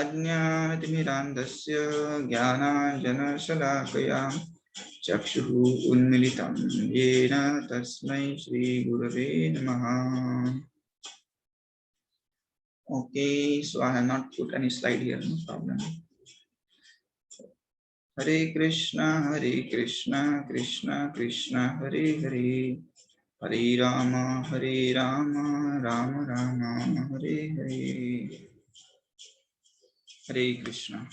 अज्ञानतिमिरान्धस्य ज्ञानाञ्जनशलाकया चक्षुः उन्मिलितं येन तस्मै श्रीगुरवे नमः. Okay, so I have not put any slide here, no problem. Hare Krishna, Krishna Krishna, Hare Hare, Hare Rama, Rama Rama, Hare Hare. Hare Krishna.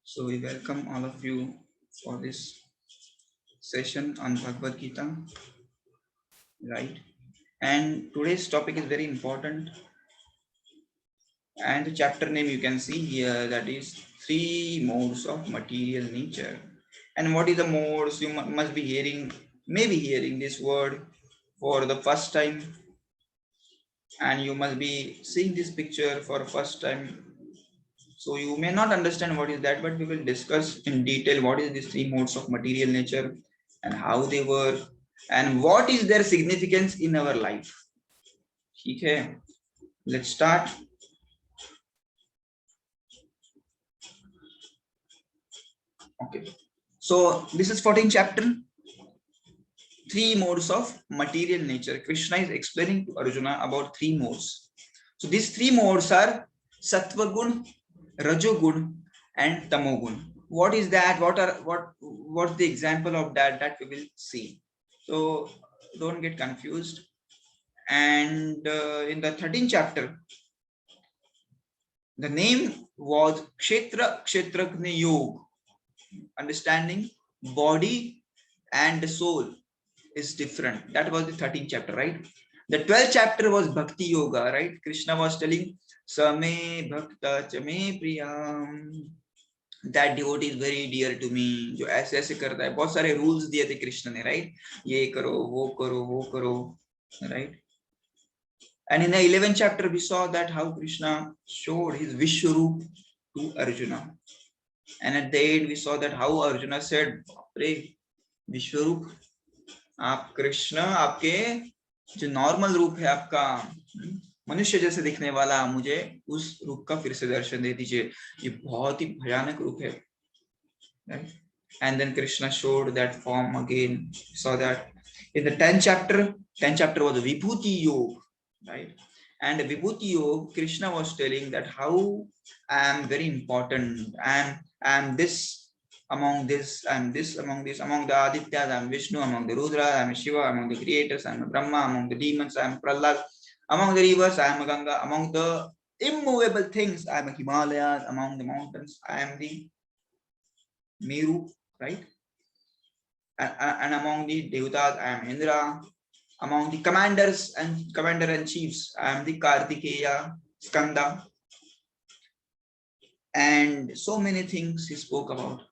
So we welcome all of you for this session on Bhagavad Gita, right? And today's topic is very important. And the chapter name you can see here, that is 3 modes of material nature. And what is the modes? You must be hearing, maybe hearing this word for the first time, and you must be seeing this picture for the first time. So you may not understand what is that, but we will discuss in detail what is these 3 modes of material nature and how they work and what is their significance in our life. Okay, let's start. Okay, so this is 14th chapter, 3 modes of material nature. Krishna is explaining to Arjuna about 3 modes. So these 3 modes are Sattva Gun, Rajo Gun and Tamo Gun. What is that? What's the example of that? That we will see. So don't get confused. And in the 13th chapter, the name was Kshetra Kshetragni Yoga. Understanding body and the soul is different. That was the 13th chapter, right? The 12th chapter was Bhakti Yoga, right? Krishna was telling Same Bhakta Chame Priyam, that devotee is very dear to me, जो ऐसे ऐसे करता है. बहुत सारे rules दिए थे कृष्ण ने, right? ये करो वो करो, right? And in the 11th chapter we saw that how Krishna showed his Vishwarup to Arjuna. And at the end we saw that how Arjuna said, "Pray, Vishwarup, आप कृष्ण आपके जो नॉर्मल रूप है आपका मनुष्य जैसे दिखने वाला, मुझे उस रूप का फिर से दर्शन दे दीजिए, ये बहुत ही भयानक रूप है." Right? And then Krishna showed that form again. Saw that in the 10th chapter was Vibhuti Yoga, right? And Vibhuti Yoga, Krishna was telling that how I am very important, I am this among this, I am this among this, among the Adityas, I am Vishnu, among the Rudras, I am Shiva, among the creators, I am Brahma, among the demons, I am Prahlad, among the rivers, I am Ganga, among the immovable things, I am Himalayas, among the mountains, I am the Meru, right? And among the Devatas, I am Indra. Among the commanders and commander and chiefs, I am the Kartikeya, Skanda. And so many things he spoke about.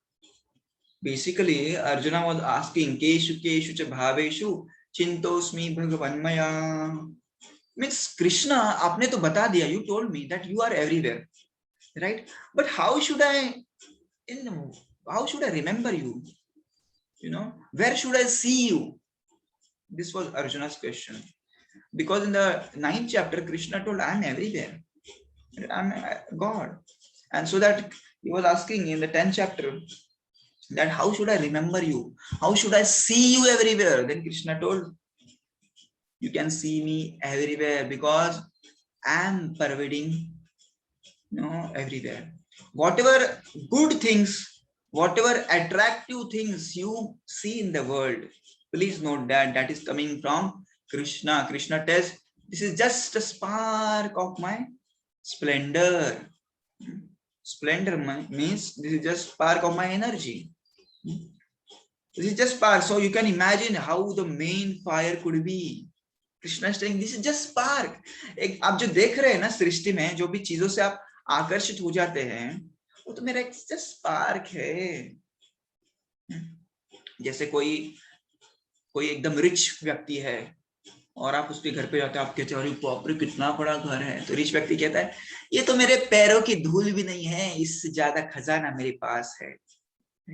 Basically, Arjuna was asking, Keshu Keshu cha bhaveshu chintosmi bhagavanmaya. Means Krishna, aapne to bata diya, you told me that you are everywhere, right? But how should I remember you? You know, where should I see you? This was Arjuna's question. Because in the 9th chapter, Krishna told, I am everywhere. I am God. And so that he was asking in the 10th chapter that how should I remember you? How should I see you everywhere? Then Krishna told, you can see me everywhere because I am pervading, everywhere. Whatever good things, whatever attractive things you see in the world, please note that is coming from Krishna. Krishna tells, this is just a spark of my splendor. Splendor means this is just spark of my energy. This is just spark. So you can imagine how the main fire could be. Krishna is saying, this is just spark. आप जो देख रहे हैं ना सृष्टि में, जो भी चीजों से आप आकर्षित हो जाते हैं, वो तो मेरा just spark है. जैसे कोई एकदम रिच व्यक्ति है और आप उसके घर पे जाते हैं, आप कहते हैं, अरे बाप रे कितना बड़ा घर है. तो रिच व्यक्ति कहता है, ये तो मेरे पैरों की धूल भी नहीं है, इससे ज्यादा खजाना मेरे पास है.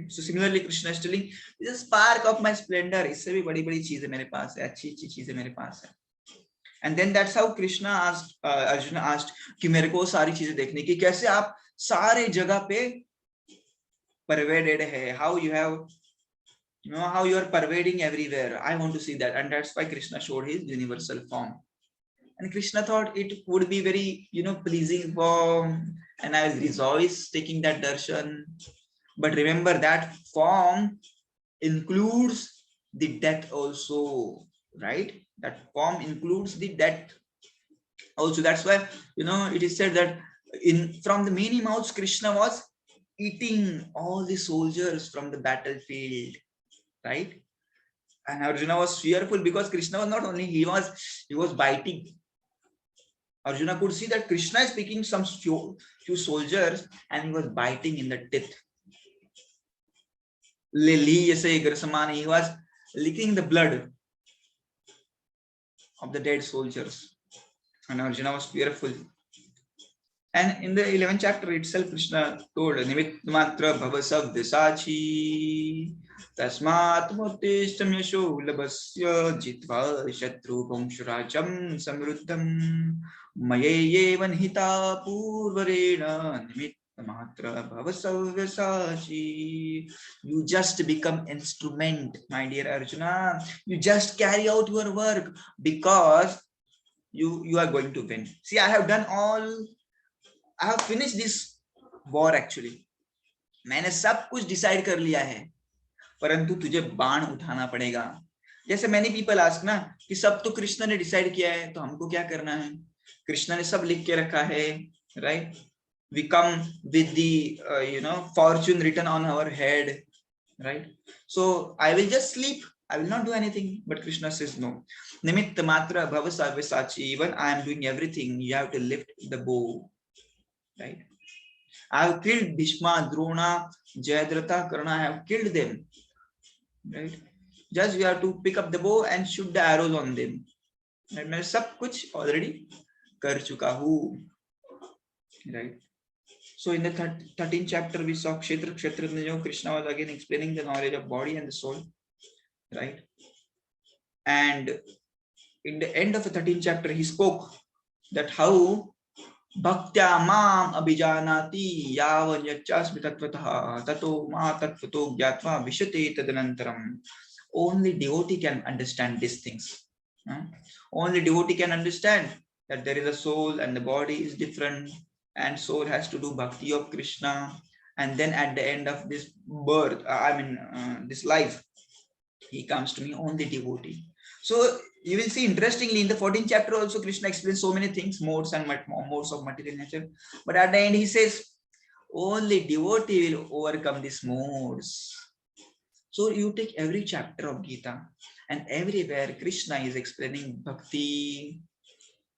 So similarly, Krishna is telling, this is spark of my splendor. इससे भी बड़ी-बड़ी चीजें मेरे पास है, अच्छी-अच्छी चीजें मेरे पास है. And then that's how Krishna asked, Arjuna asked कि मेरे को सारी चीजें देखने की, कैसे आप सारे जगह पे pervaded है, how you have, you know, how you are pervading everywhere. I want to see that. And that's why Krishna showed his universal form. And Krishna thought it would be very, you know, pleasing form, and I will rejoice taking that darshan. But remember that form includes the death also, right? That form includes the death also. That's why, you know, it is said that in from the many mouths Krishna was eating all the soldiers from the battlefield, right? And Arjuna was fearful because Krishna was not only, he was biting. Arjuna could see that Krishna is picking some few soldiers and he was biting in the teeth. He was licking the blood of the dead soldiers. And Arjuna was fearful. And in the 11th chapter itself, Krishna told, Nimit matra bhava sabdisachi tasmat murtishtam yasho labasya jitva shatru pamshurajam samruddham maye vanhita purvarena nimit matra bhava sabdisachi. You just become instrument, my dear Arjuna. You just carry out your work because you are going to win. See, I have finished this war actually. मैंने सब कुछ decide कर लिया है, परंतु तुझे बाण उठाना पड़ेगा. जैसे मैनी पीपल आस्क ना कि सब तो कृष्ण ने डिसाइड किया है, तो हमको क्या करना है? कृष्ण ने सब लिख के रखा है, right? We come with the fortune written on our head, right? So I will just sleep, I will not do anything. But Krishna says no. Nimitta matra bhava sarvasachi. Even I am doing everything, you have to lift the bow. Right? I have killed Bhishma, Drona, Jayadratha, Karna. I have killed them. Right? Just you have to pick up the bow and shoot the arrows on them. Right? मैं सब कुछ already कर चुका हूँ. Right? So in the 13th chapter we saw Kshetra. Krishna was again explaining the knowledge of body and the soul. Right? And in the end of the 13th chapter he spoke that how Bhaktya mam abhijanati yavan yachasmi tatvatah tato ma tatvato gyatva vishate tadanantaram. Only devotee can understand these things. Only devotee can understand that there is a soul and the body is different, and soul has to do bhakti of Krishna. And then at the end of this birth, this life, he comes to me, only devotee. So you will see, interestingly, in the 14th chapter also Krishna explains so many things, modes of material nature. But at the end he says, only devotee will overcome these modes. So you take every chapter of Gita, and everywhere Krishna is explaining bhakti,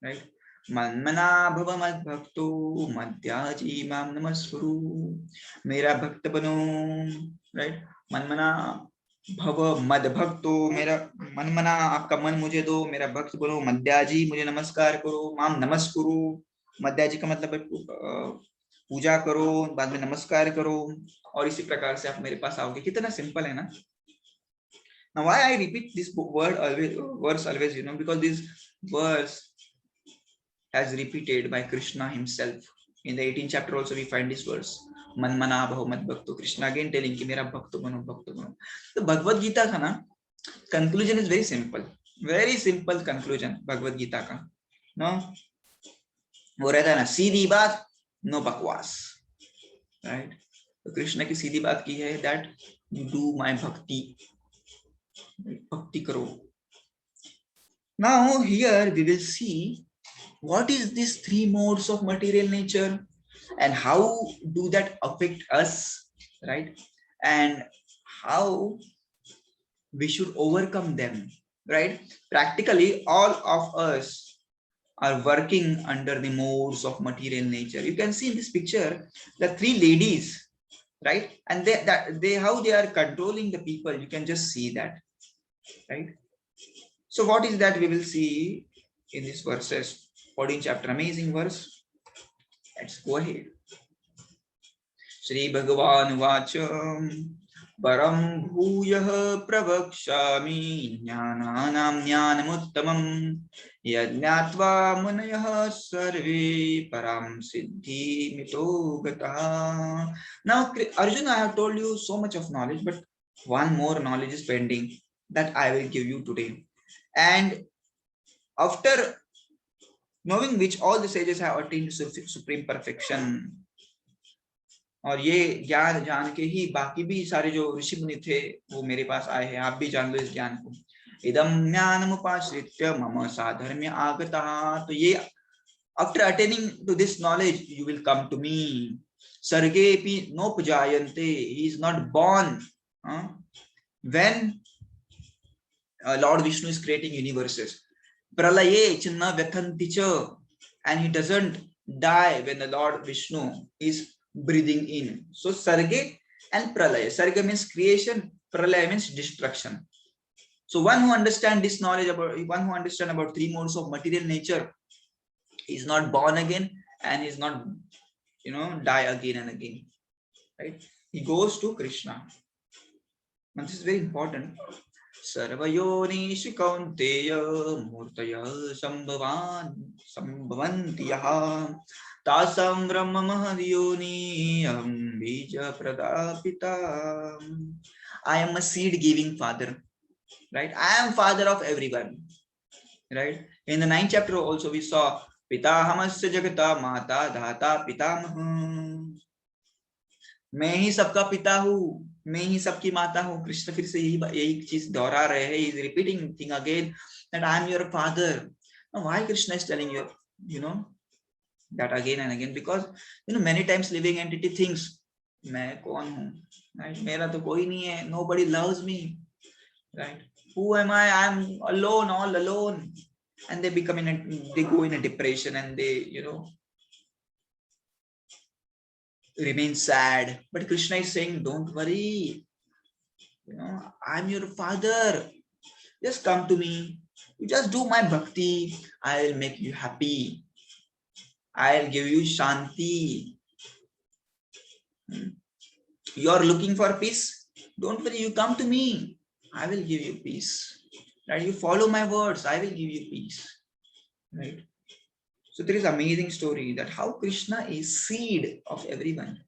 right? Manmana bhava mad bhakto madhyaji mam namaskuru. Mera bhakta bano, right? Manmana भव मद भक्तो, मेरा मन मना, आपका मन मुझे दो, मेरा भक्त बनो. मध्याजी, मुझे नमस्कार करो. माम नमस्कुरु. मध्याजी का मतलब पूजा करो, बाद में नमस्कार करो, और इसी प्रकार से आप मेरे पास आओगे. कितना सिंपल है ना. Now why I repeat this verse always, because this verse has repeated by Krishna himself. In the 18th chapter also we find this verse. मन मना भव मत भक्तो. Krishna again telling कि मेरा भक्त बनो, भक्त बनो. तो भगवत गीता का ना conclusion is very simple conclusion Bhagavad Gita का. No, वो रहता है ना, सीधी बात, no बकवास, right? तो कृष्ण की सीधी बात की है that you do my bhakti, भक्ति करो. Now here we will see what is these three modes of material nature and how do that affect us, right? And how we should overcome them, right? Practically all of us are working under the modes of material nature. You can see in this picture the three ladies, right? And they how they are controlling the people. You can just see that, right? So what is that we will see in these verses? 14th chapter, amazing verse. Let's go ahead. Shri Bhagavan Vacha परम भूयः प्रवक्ष्यामि ज्ञानानां ज्ञानमुत्तमम् यज्ञात्वा मुनयः सर्वे परां सिद्धिमितो गताः. Now Arjun, I have told you so much of knowledge, but one more knowledge is pending that I will give you today. And after knowing which all the sages have attained supreme perfection, और ये ज्ञान जान के ही बाकी भी सारे जो ऋषि मुनि थे वो मेरे पास आए हैं. आप भी जान लो इस ज्ञान को. इदम ज्ञानमुपाश्रित्य मम साधर्म्य आगतः. तो ये after attaining to this knowledge you will come to me. Sargepi nopjayante, he is not born. When Lord Vishnu is creating universes, pralaye chinna vyathanti cha, and he doesn't die when the Lord Vishnu is breathing in. So sarge and pralaya. Sarga means creation, pralaya means destruction. So one who understands this knowledge about three modes of material nature is not born again and is not die again and again, right? He goes to Krishna, and this is very important. Sarvayonishu kaunteya murtaya sambhavanti yaha tasam brahma mahadiyoni aham bija pradapita. I am a seed giving father, right? I am father of everyone, right? In the 9th chapter also we saw पिताहमस्य जगता माता धाता पितामह. मैं ही सबका पिता हूँ, मैं ही सबकी माता हूँ. कृष्ण फिर से यही चीज दोहरा रहे हैं. He is repeating thing again that I am your father. Now why Krishna is telling you that again and again? Because many times living entity thinks मैं कौन हूँ, right? मेरा तो कोई नहीं है. Nobody loves me, right? Who am I? I am alone, all alone. And they go in a depression, and they remain sad. But Krishna is saying, don't worry, I'm your father. Just come to me. You just do my bhakti. I'll make you happy. I'll give you shanti. You're looking for peace? Don't worry, you come to me. I will give you peace. Right? You follow my words, I will give you peace. Right? So there is amazing story that how Krishna is seed of everyone.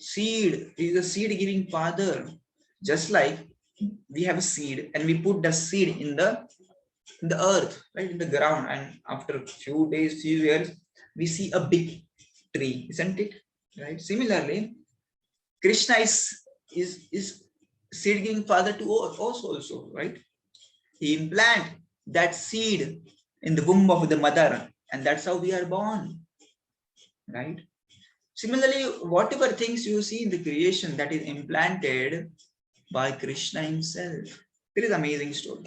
Seed is a seed giving father. Just like we have a seed and we put the seed in the earth, right, in the ground, and after a few days, few years, we see a big tree, isn't it? Right? Similarly, Krishna is seed giving father to us also, right? He implant that seed in the womb of the mother, and that's how we are born, right? Similarly, whatever things you see in the creation, that is implanted by Krishna himself. There is an amazing story.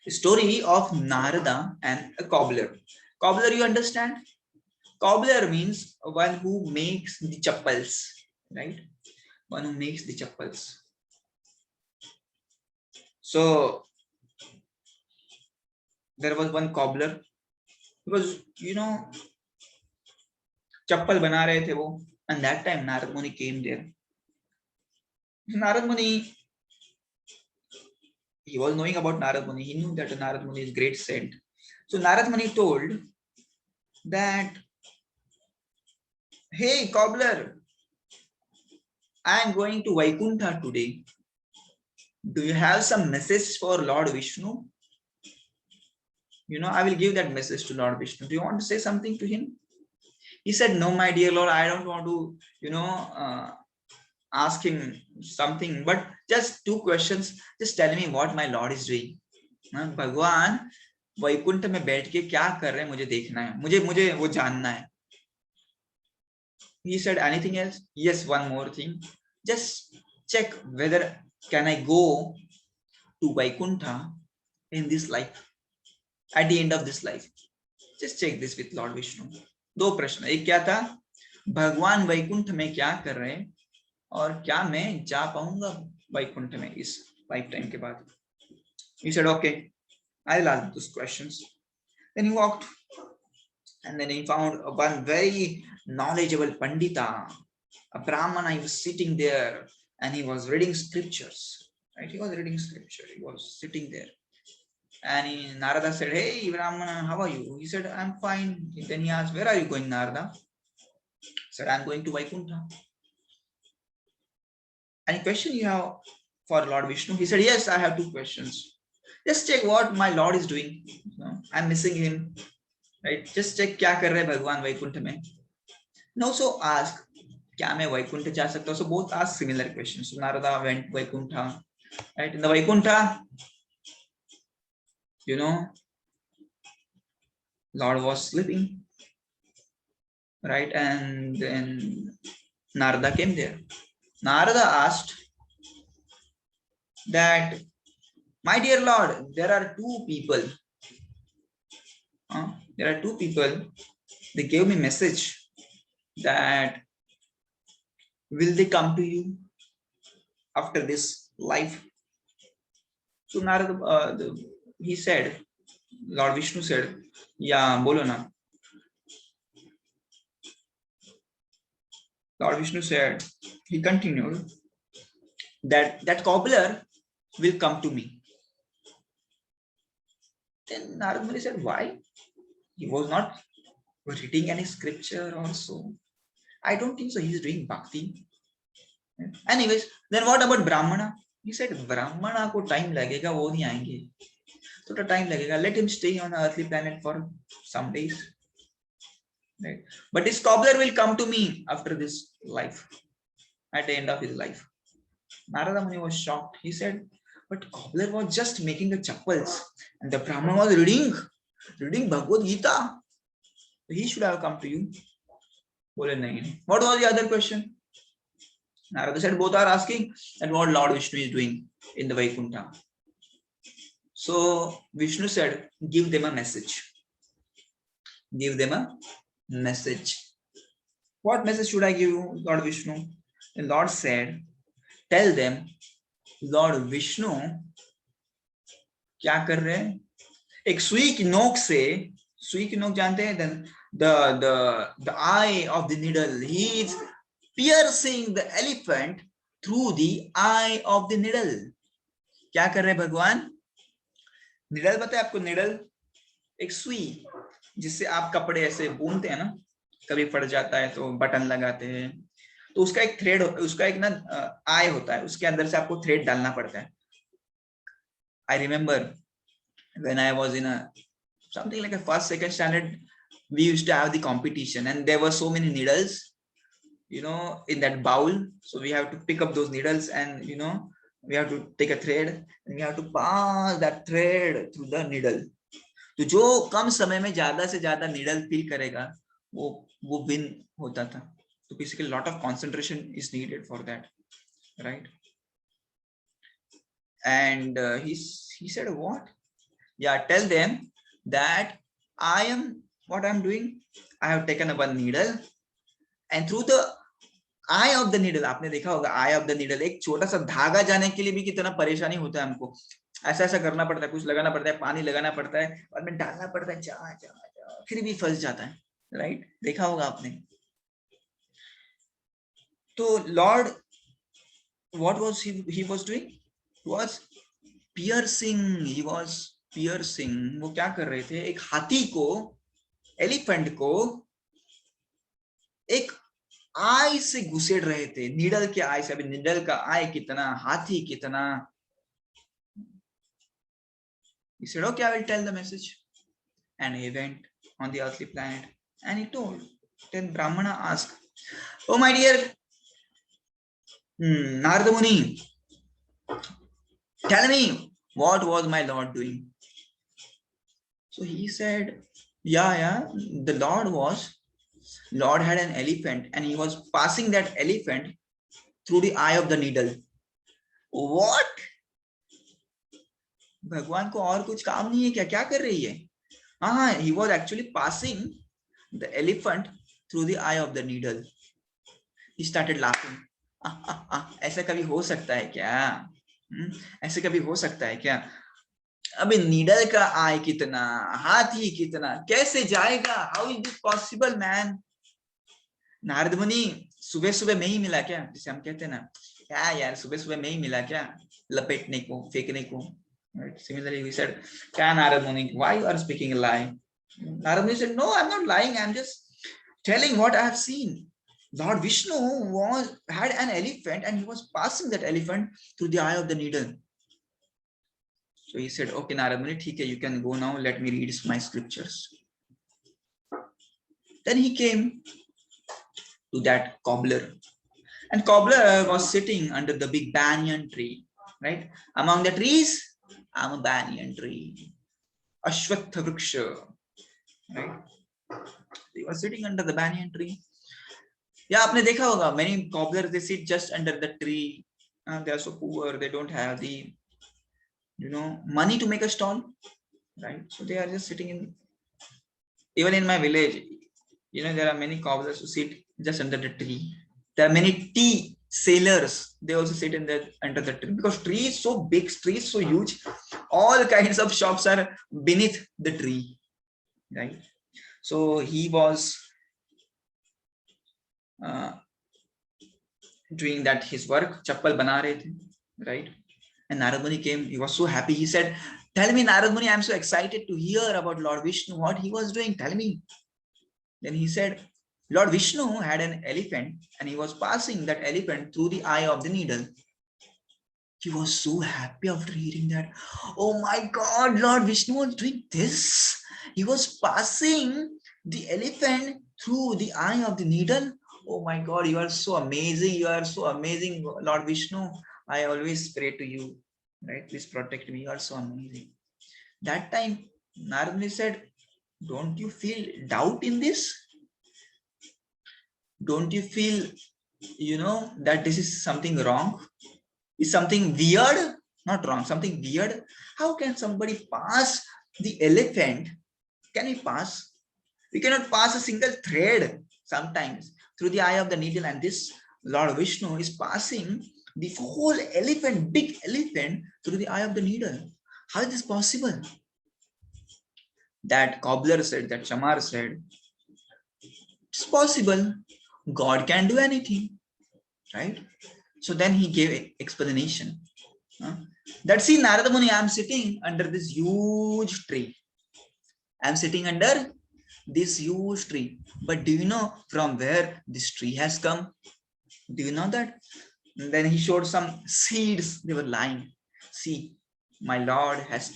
The story of Narada and a cobbler. Cobbler, you understand? Cobbler means one who makes the chappals, right? One who makes the chappals. So there was one cobbler. Because chappal bana rahe the wo, and that time Narad Muni came there. Narad Muni, he was knowing about Narad Muni. He knew that Narad Muni is great saint. So Narad Muni told that, hey cobbler, I am going to Vaikuntha today. Do you have some message for Lord Vishnu? I will give that message to Lord Vishnu. Do you want to say something to him? He said, no, my dear Lord, I don't want to, ask him something, but just 2 questions. Just tell me what my Lord is doing. भगवान वैकुंठ में बैठ के क्या कर रहे हैं मुझे देखना है, मुझे वो जानना है. He said, anything else? Yes, one more thing. Just check whether can I go to Vaikuntha in this life, at the end of this life. Just check this with Lord Vishnu. 2 प्रश्न. एक क्या था, भगवान वैकुंठ में क्या कर रहे हैं और क्या मैं जा पाऊंगा वैकुंठ में इस लाइफ टाइम के बाद. He said, okay, I'll ask those questions. Then he walked, and then he found one very knowledgeable pandita, a brahmana. He was sitting there, and he was reading scriptures. Right? He was reading scripture. He was sitting there. And Narada said, "Hey, Brahmana, how are you?" He said, "I'm fine." Then he asked, "Where are you going, Narada?" He said, "I'm going to Vaikuntha." Any question you have for Lord Vishnu? He said, "Yes, I have two questions. Just check what my Lord is doing. I'm missing him. Right? Just check क्या कर रहे हैं भगवान वैकुंठ में." And also ask, क्या मैं वैकुंठ जा सकता हूँ? So both ask similar questions. So Narada went Vaikuntha. Right? In the Vaikuntha, Lord was sleeping. Right? And then Narada came there. Narada asked that, "My dear Lord, there are two people. There are two people. They gave me message that will they come to you after this life?" So Narada, he said, Lord Vishnu said, "Yeah, bolo na." Lord Vishnu said, he continued, that cobbler will come to me. Then Narada Muni said, "Why? He was not reading any scripture or so. I don't think so. He's doing bhakti." Anyways, then what about Brahmana? He said, "Brahmana ko time lagega, wo nahi aayenge. So the time lagega. Let him stay on the earthly planet for some days. Right? But this cobbler will come to me after this life, at the end of his life." Narada Muni was shocked. He said, "But cobbler was just making the chappals, and the Brahman was reading Bhagavad Gita. He should have come to you." What was the other question? Narada said, "Both are asking and what Lord Vishnu is doing in the Vaikuntha." So Vishnu said, "Give them a message. Give them a message." What message should I give you, Lord Vishnu? The Lord said, "Tell them, Lord Vishnu क्या कर रहे हैं? एक सुई की नोक जानते हैं? Then the eye of the needle, he is piercing the elephant through the eye of the needle. क्या कर रहे हैं भगवान? निडल पता है आपको? निडल एक सुई जिससे आप कपड़े ऐसे बुनते हैं ना, कभी फट जाता है तो बटन लगाते हैं, तो उसका एक थ्रेड, उसका एक ना आई होता है, उसके अंदर से आपको थ्रेड डालना पड़ता है. I remember when I was in a something like a first, second standard, we used to have the competition, and there were so many needles, in that bowl. So we have to pick up those needles, and we have to take a thread, and we have to pass that thread through the needle. तो जो कम समय में ज्यादा से ज्यादा needle fill करेगा वो win होता था. तो basically lot of concentration is needed for that, right? And he said, "What? Yeah, tell them that what I'm doing, I have taken up a needle, and through the eye of the needle," आपने देखा होगा eye of the needle, एक छोटा सा धागा जाने के लिए भी कितना परेशानी होता है हमको. ऐसा करना पड़ता है, कुछ लगाना पड़ता है, पानी लगाना पड़ता है, और में डालना पड़ता है, जा फिर भी फंस जाता है, राइट? देखा होगा आपने. तो Lord, what was he was doing? He was piercing. वो क्या कर रहे थे? एक हाथी को, एलिफेंट को एक आई से घुसेड़ रहे थे, नीडल के आई से. अभी नीडल का आई कितना, हाथी कितना. He said, "Okay, I will tell the message." And he went on the earthly planet and he told. Then Brahmana asked, "Oh my dear Narada Muni, tell me, what was my Lord doing?" So he said, yeah, the Lord had an elephant, and he was passing that elephant through the eye of the needle. What? भगवान को और कुछ काम नहीं है क्या? क्या कर रही है? हाँ, he was actually passing the elephant through the eye of the needle. He started laughing. ऐसा कभी हो सकता है क्या? ऐसे कभी हो सकता है क्या? अबे नीडल का आई कितना, हाथी कितना, कैसे जाएगा? How is this possible man? Narad मुनि सुबह सुबह में ही मिला क्या, जिसे हम कहते हैं ना, क्या यार सुबह सुबह में ही मिला क्या, लपेटने को, फेंकने को. Right? Similarly, we said, "Can Narad Muni, why you are speaking a lie?" Narad Muni said, "No, I'm not lying. I'm just telling what I have seen. Lord Vishnu had an elephant, and he was passing that elephant through the eye of the needle." So he said, "Okay, Narad Muni, okay, you can go now. Let me read my scriptures." Then he came to that cobbler, and cobbler was sitting under the big banyan tree. Right among the trees, I'm a banyan tree, Ashwatha Vriksha. Right, he was sitting under the banyan tree. Yeah, आपने देखा होगा, many cobblers they sit just under the tree. They are so poor, they don't have the money to make a stall, right? So they are just sitting in. Even in my village, there are many cobblers who sit just under the tree. There are many tea sailors. They also sit in the under the tree because tree is so big, tree is so huge. All kinds of shops are beneath the tree, right? So he was doing that his work. Chappal bana rahe the, right? And Narad Muni came. He was so happy. He said, "Tell me, Narad Muni, I'm so excited to hear about Lord Vishnu. What he was doing? Tell me." Then he said, Lord Vishnu had an elephant, and he was passing that elephant through the eye of the needle. He was so happy after hearing that. Oh my God, Lord Vishnu was doing this. He was passing the elephant through the eye of the needle. Oh my God, you are so amazing. You are so amazing, Lord Vishnu. I always pray to you, right? Please protect me. You are so amazing. That time, Narad Muni said, don't you feel doubt in this? Don't you feel, that this is something wrong? Is something weird? Not wrong, something weird. How can somebody pass the elephant? Can we pass? We cannot pass a single thread sometimes through the eye of the needle, and this Lord Vishnu is passing the whole elephant, big elephant, through the eye of the needle. How is this possible? That cobbler said, that Chamar said, it's possible. God can do anything, right? So then he gave an explanation. That see, Narada Muni, I am sitting under this huge tree. I am sitting under this huge tree. But do you know from where this tree has come? Do you know that? And then he showed some seeds, they were lying. See, my Lord has,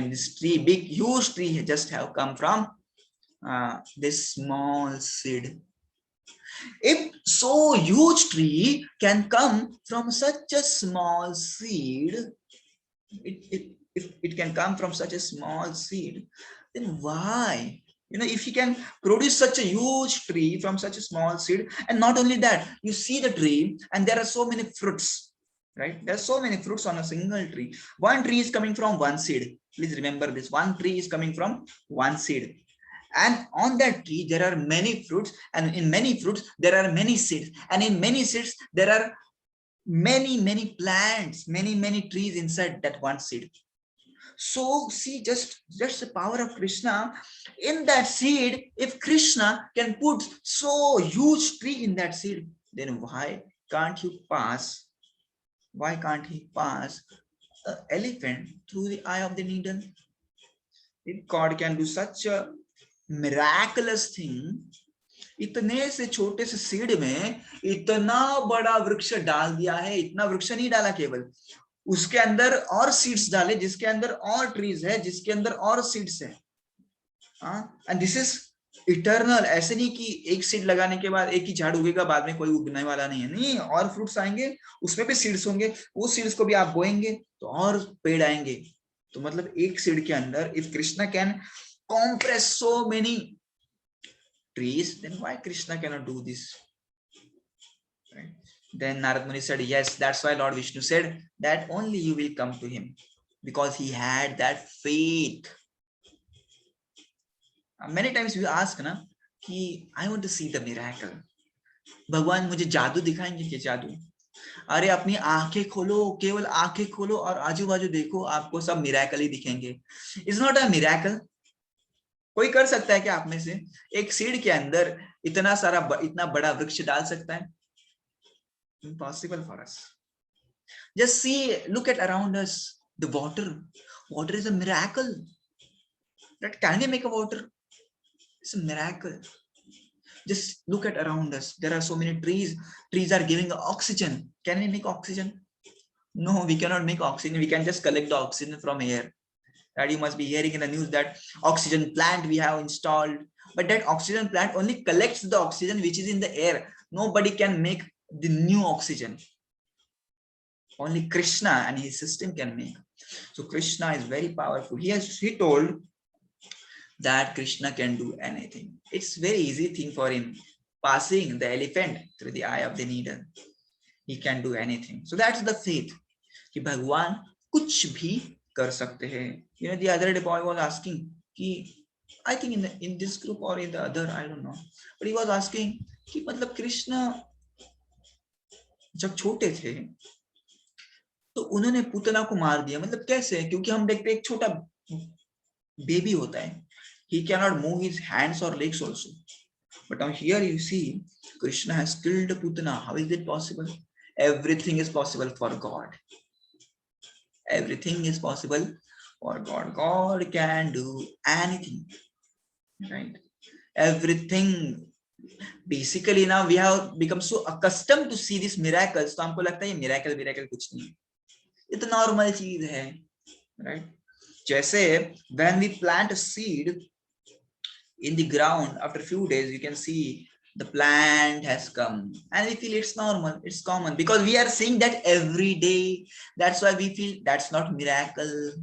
this tree, big, huge tree just have come from this small seed. If so huge tree can come from such a small seed, if it can come from such a small seed, then why? If he can produce such a huge tree from such a small seed, and not only that, you see the tree and there are so many fruits, right? There are so many fruits on a single tree. One tree is coming from one seed. Please remember this. One tree is coming from one seed. And on that tree, there are many fruits, and in many fruits, there are many seeds. And in many seeds, there are many plants, many trees inside that one seed. So see, just the power of Krishna in that seed. If Krishna can put so huge tree in that seed, then why can't you pass? Why can't he pass an elephant through the eye of the needle? If God can do such a miraculous thing, इतने से छोटे से seed में इतना बड़ा वृक्ष डाल दिया है. इतना वृक्ष नहीं डाला, केवल उसके अंदर और सीड्स डाले, जिसके अंदर और ट्रीज है, जिसके अंदर और सीड्स है. And this is eternal. ऐसे नहीं कि एक सीड लगाने के बाद एक ही झाड़ उगेगा, बाद में कोई उगने वाला नहीं है. नहीं, और फ्रूट्स आएंगे, उसमें भी सीड्स होंगे, वो सीड्स को भी आप बोएंगे तो और पेड़ आएंगे. तो मतलब एक सीड के अंदर if Krishna can compress so many trees, then why Krishna cannot do this? Right? Then Narad Muni said, yes, that's why Lord Vishnu said that only you will come to him, because he had that faith. Many times we ask na कि I want to see the miracle. भगवान मुझे जादू दिखाएंगे क्या? जादू? अरे अपनी आंखें खोलो, केवल आंखें खोलो और आजू बाजू देखो, आपको सब मिराकल ही दिखेंगे. It's not a miracle. कोई कर सकता है क्या आप में से एक सीड के अंदर इतना बड़ा वृक्ष डाल सकता है? Impossible for us. Just see, look at around us. The water. Water is a miracle. That can we make a water? It's a miracle. Just look at around us. There are so many trees. Trees are giving oxygen. Can we make oxygen? No, we cannot make oxygen. We can just collect the oxygen from air. That you must be hearing in the news that oxygen plant we have installed. But that oxygen plant only collects the oxygen which is in the air. Nobody can make the new oxygen. Only Krishna and his system can make. So Krishna is very powerful. He told that Krishna can do anything. It's very easy thing for him. Passing the elephant through the eye of the needle. He can do anything. So that's the faith. कि भगवान कुछ भी कर सकते हैं. You know, the other day boy was asking कि I think in this group or in the other, I don't know, but he was asking कि मतलब कृष्ण जब छोटे थे तो उन्होंने पूतना को मार दिया, मतलब कैसे? क्योंकि हम देखते एक छोटा बेबी होता है, he cannot move his hands or legs also, but now here you see Krishna has killed Putana. How is it possible? Everything is possible for God. Everything is possible for God. God can do anything, right? Everything. Basically now we have become so accustomed to see these miracles, तो हमको लगता है ये miracle कुछ नहीं, ये तो normal चीज है, right? जैसे when we plant a seed in the ground, after a few days you can see the plant has come and we feel it's normal, it's common, because we are seeing that every day. That's why we feel that's not miracle,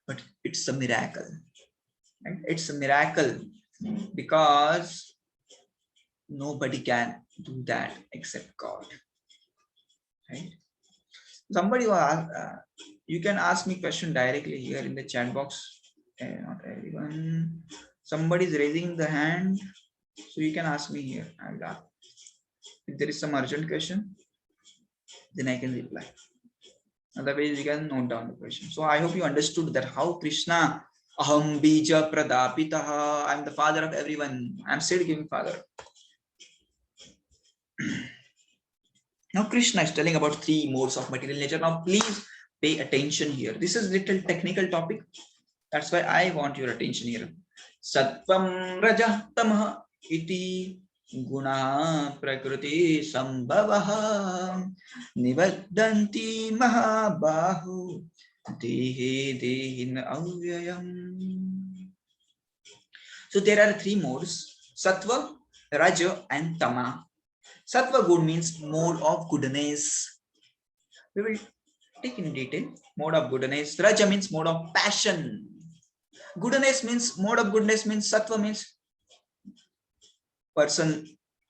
but it's a miracle, right? It's a miracle because nobody can do that except God, right? Somebody will ask, you can ask me question directly here in the chat box. Not everyone. Somebody is raising the hand, so you can ask me here. I will ask. If there is some urgent question, then I can reply. Otherwise, you can note down the question. So I hope you understood that how Krishna, Aham Bija Pradapitaha, I'm the father of everyone. I'm still giving father. Now Krishna is telling about 3 modes of material nature. Now please pay attention here. This is little technical topic. That's why I want your attention here. Sattvam Rajah Tamah iti guna prakriti sambhavaha nivaddanti mahabahu dehe dehin avyayam. So there are 3 modes: Sattva, Raja and Tama. Sattva good means mode of goodness. We will take in detail. Mode of goodness. Raja means mode of passion. Goodness means mode of goodness means Sattva means person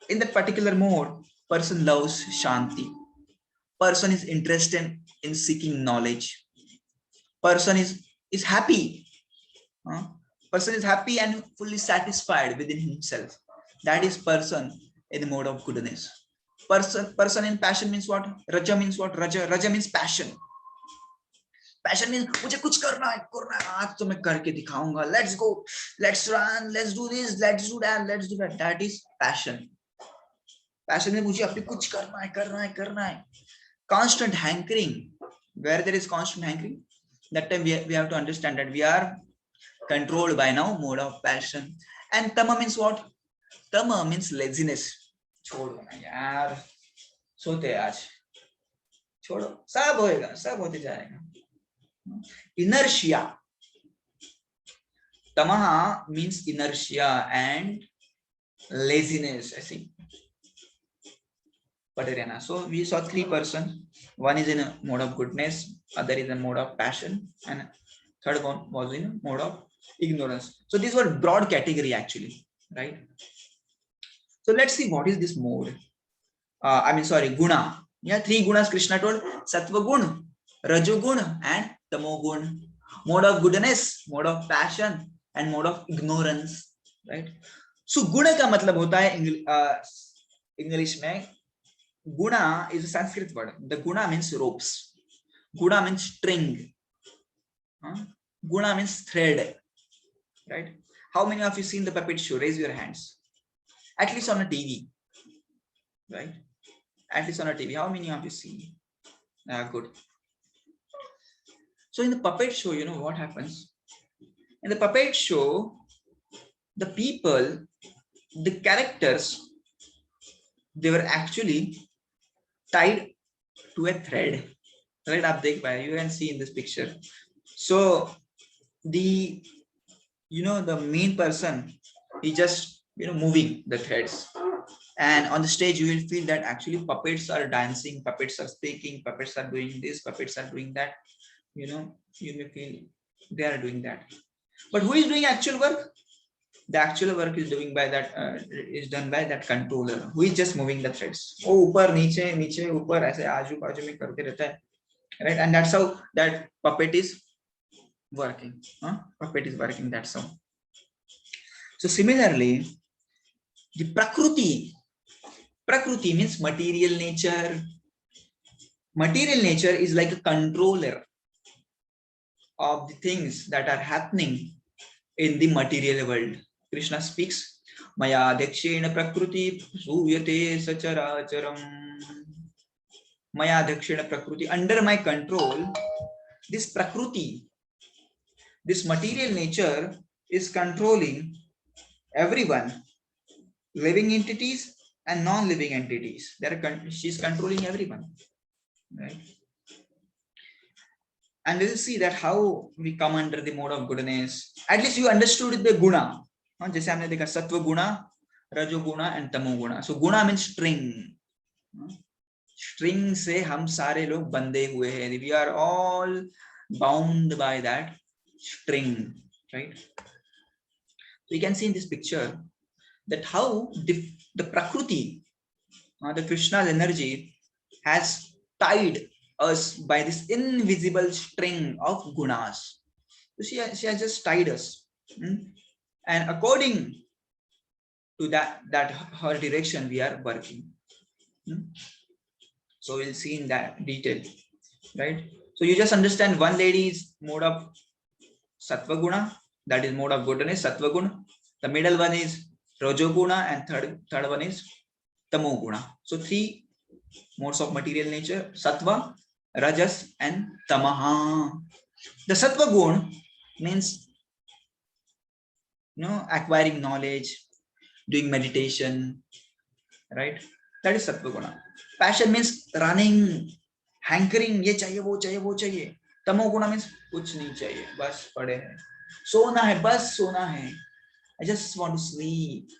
in that particular mode. Person loves Shanti. Person is interested in seeking knowledge. Person is happy. Person is happy and fully satisfied within himself. That is person in the mode of goodness. Person in passion means what? Raja means what? Raja means passion. Passion means मुझे कुछ करना है आज तो मैं करके दिखाऊंगा. Let's go, let's run, let's do this, let's do that, let's do that. That is passion. Passion means मुझे अभी कुछ करना है. Constant hankering. Where there is constant hankering, that time we have to understand that we are controlled by now mode of passion. And Tama means what? Tama means laziness. छोड़ो ना यार, सोते आज, छोड़ो, सब होएगा, सब होते जाएगा. Inertia. Tamaha means inertia and laziness, I think. So we saw 3 persons. One is in a mode of goodness, other is in a mode of passion, and third one was in a mode of ignorance. So these were broad category actually, right? So let's see what is this mode. Guna. Yeah, 3 gunas Krishna told: Sattva gun, Rajogun, and Tamogun. Mode of goodness, mode of passion, and mode of ignorance, right? So guna का मतलब होता है English में. Guna is a Sanskrit word. The guna means ropes. Guna means string. Guna means thread, right? How many of you seen the puppet show? Raise your hands. At least on a TV, right? At least on a TV. How many of you see? Good. So in the puppet show, you know what happens? In the puppet show, the people, the characters, they were actually tied to a thread. Right up there, you can see in this picture. So the the main person, he just moving the threads, and on the stage you will feel that actually puppets are dancing, puppets are speaking, puppets are doing this, puppets are doing that. You may feel they are doing that, but who is doing actual work? The actual work is doing by that is done by that controller who is just moving the threads. वो ऊपर नीचे नीचे ऊपर ऐसे आजू बाजू में करते रहता है, right? And that's how that puppet is working. Puppet is working, that's how. So similarly, the prakriti means material nature. Material nature is like a controller of the things that are happening in the material world. Krishna speaks, Maya dakshena prakriti suyate sacharacharam. Maya dakshena prakriti, under my control, this prakriti, this material nature is controlling everyone, living entities and non-living entities. She's controlling everyone, right? And we'll see that how we come under the mode of goodness. At least you understood the guna. जैसे हमने देखा सत्व गुणा, रजो गुणा and तमो गुणा. So guna means string. String से हम सारे लोग बंधे हुए हैं. We are all bound by that string, right? So you can see in this picture that how the prakriti, the Krishna's energy, has tied us by this invisible string of gunas. So she has just tied us, and according to that her direction we are working. So we'll see in that detail, right? So you just understand one lady is mode of sattva guna, that is mode of goodness, sattva guna. The middle one is rajo guna, and third one is tamo guna. So three modes of material nature: sattva, rajas and tamaha. The sattva guna means acquiring knowledge, doing meditation, right? That is sattva guna. Passion means running, hankering, ye chahiye wo chahiye. Tamo guna means kuch nahi chahiye, bas pade hai. Sona hai, bas sona hai. I just want to sleep.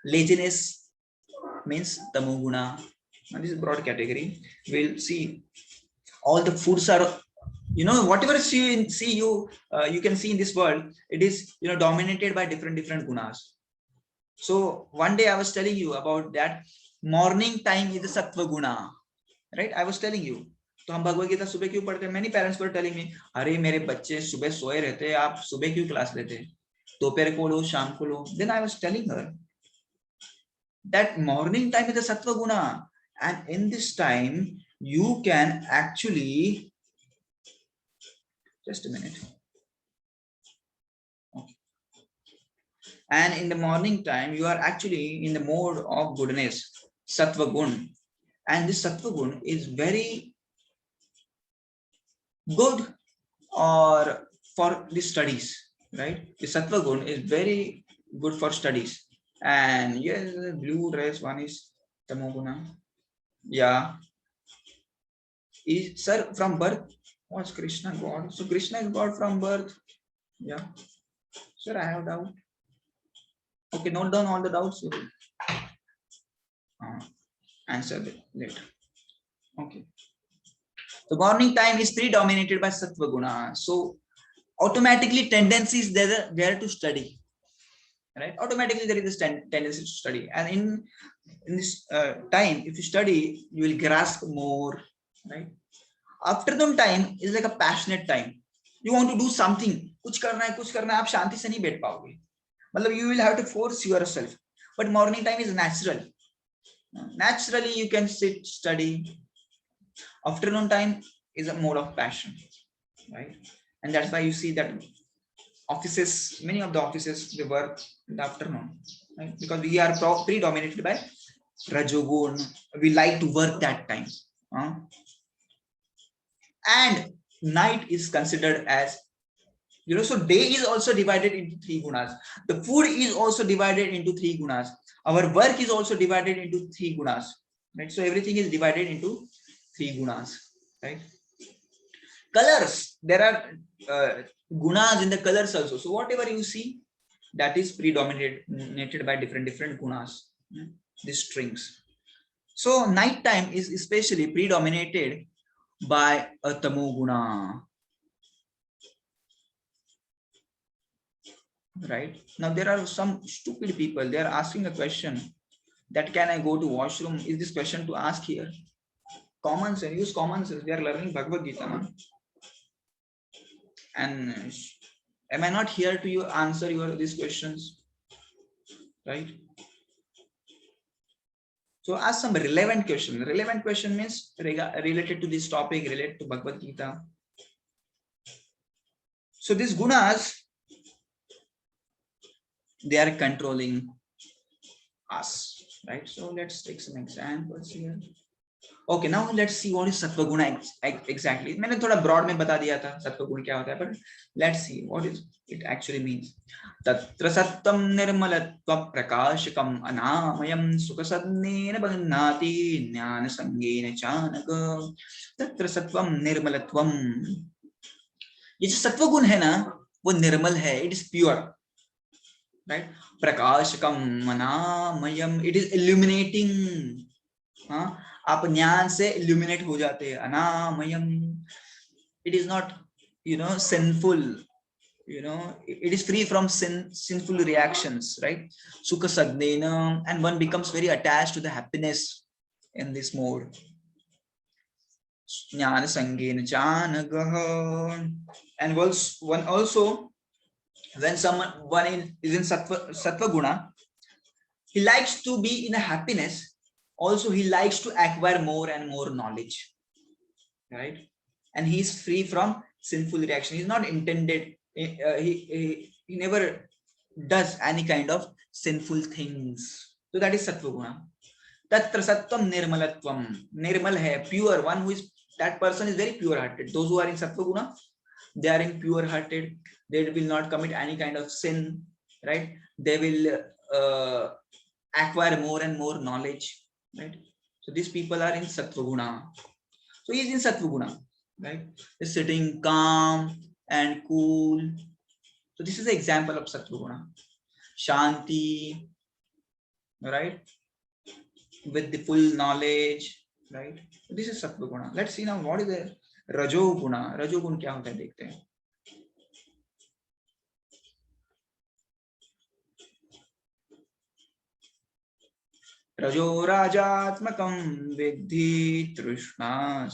Laziness means tamo guna. Now this is broad category. We'll see all the foods are, whatever you can see in this world, it is dominated by different gunas. So one day I was telling you about that morning time is the sattva guna, right? I was telling you. तो हम भगवद गीता सुबह क्यों पढ़ते हैं? Many parents were telling me, अरे मेरे बच्चे सुबह सोए रहते हैं, आप सुबह क्यों क्लास लेते हैं? दोपहर को लो, शाम को लो. Then I was telling her that morning time is the sattva guna, and in this time you can actually, just a minute. Okay. And in the morning time you are actually in the mode of goodness, sattva gun, and this sattva gun is very good or for the studies, right? The sattva gun is very good for studies. And yes, blue dress one is tamoguna. Yeah. Is sir from birth? Was Krishna God? So Krishna is God from birth. Yeah. Sir, I have doubt. Okay, note down all the doubts. Answer later. Okay. The morning time is predominated by sattva guna. So automatically tendency is there to study, right? Automatically there is this tendency to study, and in this time, if you study, you will grasp more, right? Afternoon time is like a passionate time. You want to do something, कुछ करना है, आप शांति से नहीं बैठ पाओगे. मतलब you will have to force yourself. But morning time is natural. Naturally you can sit, study. Afternoon time is a mode of passion, right? And that's why you see that offices, many of the offices, they work in the afternoon, right? Because we are predominated by rajogun. We like to work that time. and night is considered as, so day is also divided into 3 gunas. The food is also divided into 3 gunas. Our work is also divided into 3 gunas, right? So everything is divided into 3 gunas, right? Colors, there are gunas in the colors also. So whatever you see, that is predominated by different gunas, these strings. So night time is especially predominated by a tamo guna, right? Now there are some stupid people, they are asking a question that can I go to washroom? Is this question to ask here? Common sense, use common sense. We are learning Bhagavad Gita, na? And am I not here to you answer these questions, right? So ask some relevant question. Relevant question means related to this topic, related to Bhagavad Gita. So these gunas, they are controlling us, right? So let's take some examples here. Okay, now let's see what is sattva guna exactly. मैंने थोड़ा broad में बता दिया था sattva guna क्या होता है, but let's see what is it actually means. तत्र सत्त्वं निर्मलत्वं प्रकाशकम् अनामयं सुखसद्नेन बध्नाति ज्ञानसंगेन चानघ. तत्र सत्त्वं निर्मलत्वं, ये जो सत्व गुण है ना वो निर्मल है, it is pure, right? प्रकाशकम अनामयम, it is illuminating. आप ज्ञान से illuminate हो जाते हैं. अनामयम, it is not sinful, it is free from sinful reactions, right? Sukha sadnena, and one becomes very attached to the happiness in this mode. Jnana sangena janagaha, and one also, when one is in sattva guna, he likes to be in a happiness. Also, he likes to acquire more and more knowledge, right? And he is free from sinful reaction. He's not intended. He never does any kind of sinful things. So that is sattva guna. Tatra sattvam nirmalatvam. Nirmal hai, pure. One who is, that person is very pure hearted. Those who are in sattva guna, they are in pure hearted. They will not commit any kind of sin, right? They will acquire more and more knowledge, right? So these people are in sattva guna. So he is in sattva guna, right? He's sitting calm and cool. So this is the example of sattva guna. Shanti, right? With the full knowledge, right? So this is sattva guna. Let's see now what is the rajo guna. Rajo guna क्या होता है देखते हैं. रजो राजात्मकं विद्धि तृष्णा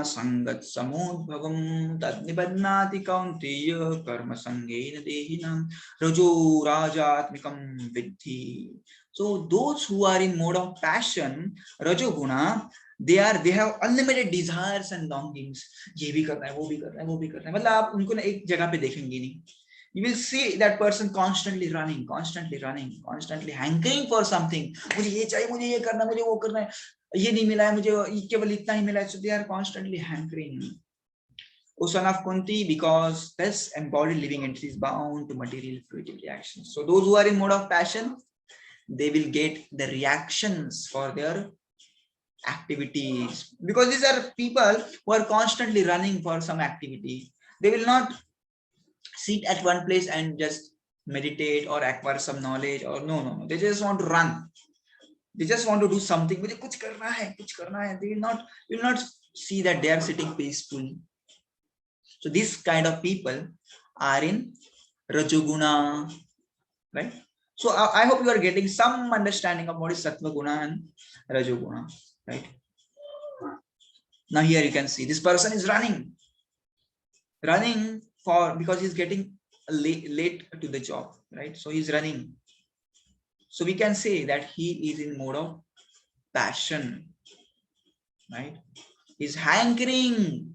संगत समुद्भवं तद्निबध्नाति कौन्तेय कर्म संगेन देहिनां. रजो राजात्मकं विद्धि. So those who are in mode of passion, rajoguna, they have unlimited desires and longings. ये भी करना है, वो भी करना है, वो भी करना है. मतलब आप उनको ना एक जगह पे देखेंगे नहीं. You will see that person constantly running, constantly hankering for something. मुझे ये चाहिए, मुझे ये करना, मुझे वो करना है, ये नहीं मिला है, मुझे केवल इतना ही मिला है. So they are constantly hankering. O son of Kunti, because this embodied living entity is bound to material fruitive reactions. So those who are in mode of passion, they will get the reactions for their activities, because these are people who are constantly running for some activity. They will not sit at one place and just meditate or acquire some knowledge, or no, they just want to run. They just want to do something. मुझे कुछ करना है. They will not see that they are sitting peacefully. So this kind of people are in rajoguna, right? So I hope you are getting some understanding of what is sattva guna and rajoguna, right? Now here you can see this person is running because he's getting late to the job, right? So he's running. So we can say that he is in mode of passion, right? He's hankering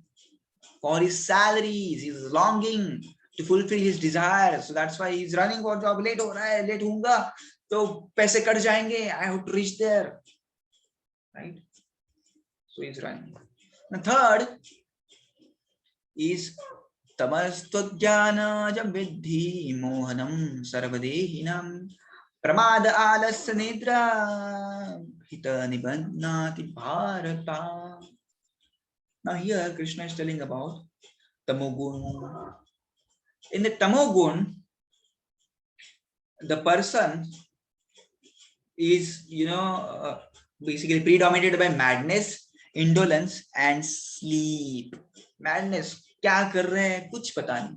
for his salaries. He's longing to fulfill his desires. So that's why he's running for job. Late ho raha hai, late hoonga, to paise cut jayenge. I have to reach there, right? So he's running. The third is tamastvagyanajam vidhi mohanam sarvadehinam pramada alasya nidra hita nibannati bharata. Now here Krishna is telling about tamogun. In the tamogun, the person is, basically predominated by madness, indolence and sleep. Madness, क्या कर रहे हैं कुछ पता नहीं.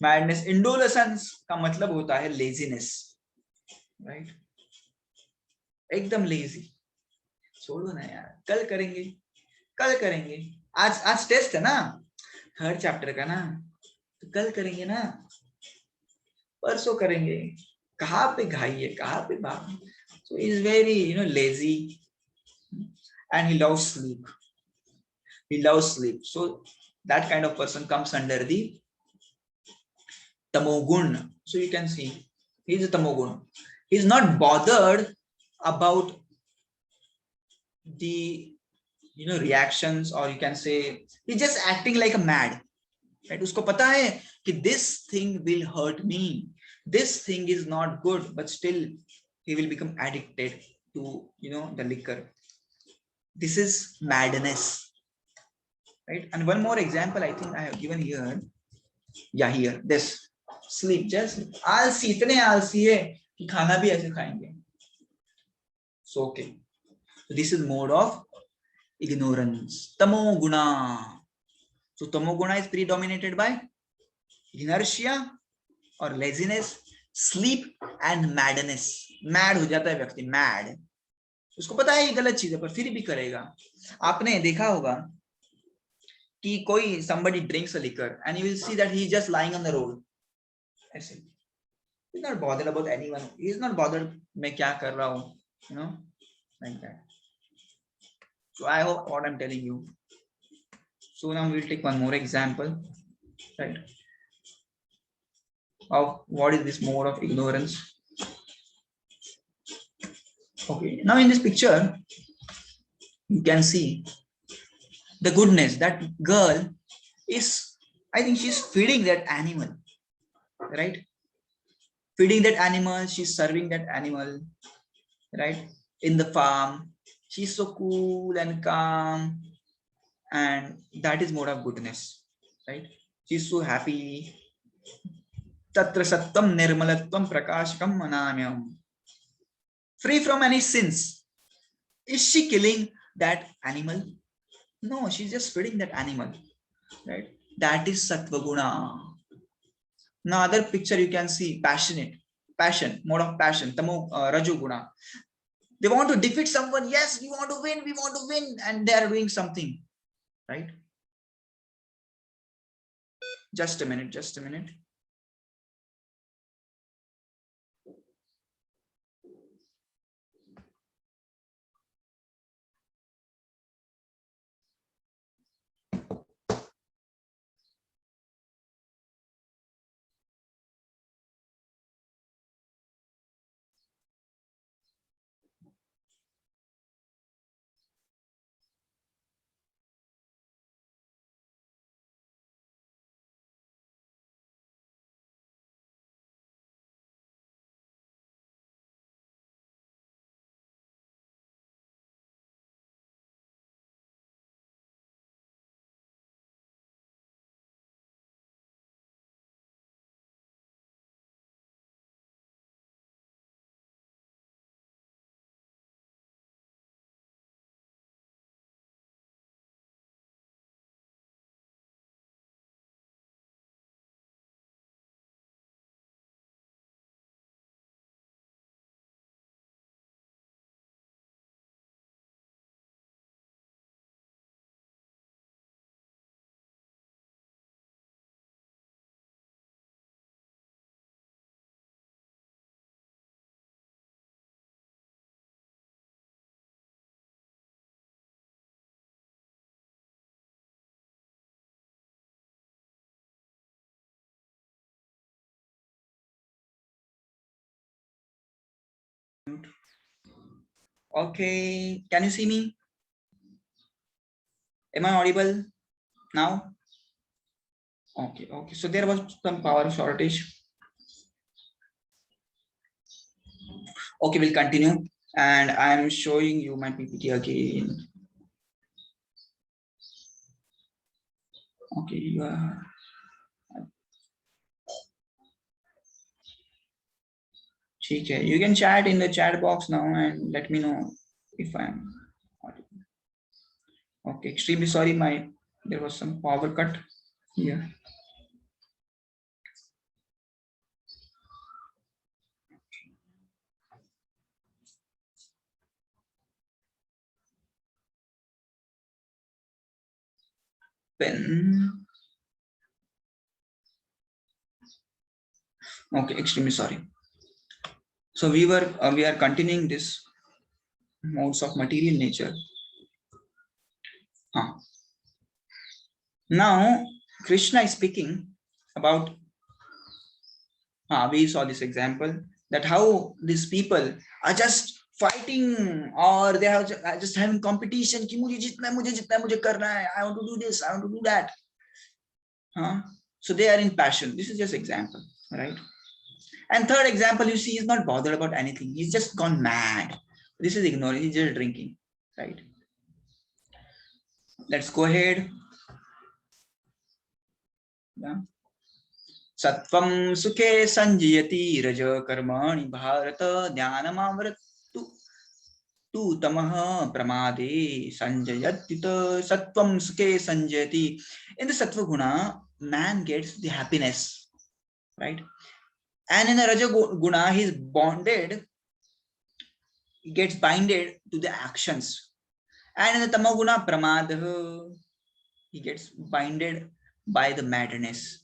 Madness, indolence का मतलब होता है laziness, right? एकदम lazy. छोड़ो ना यार, कल करेंगे. आज टेस्ट है ना, थर्ड चैप्टर का ना, तो कल करेंगे ना, परसों करेंगे. कहाँ पे घाई है, कहाँ पे भाग. So he is very, lazy, and he loves sleep. So that kind of person comes under the tamogun. So you can see he is a tamogun. He is not bothered about the reactions, or you can say he's just acting like a mad, right? Usko pata hai कि this thing will hurt me, this thing is not good, but still he will become addicted to the liquor. This is madness, right? And one more example I think I have given here. Yeah, here, this sleep. Just आलसी, इतने आलसी है कि खाना भी ऐसे खाएंगे. So okay, so this is mode of ignorance, tamoguna. So tamoguna is predominated by inertia or laziness, sleep and madness. Mad हो जाता है व्यक्ति, mad. उसको पता है ये गलत चीज है पर फिर भी करेगा. आपने देखा होगा कि कोई somebody drinks a liquor and you will see that he is just lying on the road. ऐसे. He's not bothered about anyone. He is not bothered मैं क्या कर रहा हूँ, like that. So I hope what I'm telling you. So now we'll take one more example, right, of what is this mode of ignorance. Okay, now in this picture, you can see the goodness. That girl is, I think she's feeding that animal, right? Feeding that animal, she's serving that animal, right? In the farm, she's so cool and calm, and that is mode of goodness, right? She's so happy. Tatra sattam nirmalatvam prakashakam manamyam. Free from any sins. Is she killing that animal? No, she's just feeding that animal, right? That is sattva guna. Now other picture you can see passion, mode of passion, tamo raju guna. They want to defeat someone. Yes, we want to win, and they are doing something, right? Just a minute. Okay, can you see me? Am I audible now? Okay, okay. So there was some power shortage. Okay, we'll continue. And I'm showing you my PPT again. Okay, you can chat in the chat box now and let me know if I'm audible. Okay, extremely sorry, there was some power cut here. Pen. Okay, extremely sorry. So we are continuing this modes of material nature. Now Krishna is speaking about. We saw this example that how these people are just fighting, or they are just having competition. कि मुझे जितना है, मुझे करना है. I want to do this. I want to do that. So they are in passion. This is just example, right? And third example, you see, he's not bothered about anything. He's just gone mad. This is ignoring. He's just drinking, right? Let's go ahead. Yeah. Sattvam sukhe sanjayati raja karmani bharata dhyanamamratu tu tamaha pramade sanjayatita sattvam sukhe sanjayati. In the sattva guna, man gets the happiness, right? And in the raja guna, he gets binded to the actions. And in the tamaguna pramad, he gets binded by the madness,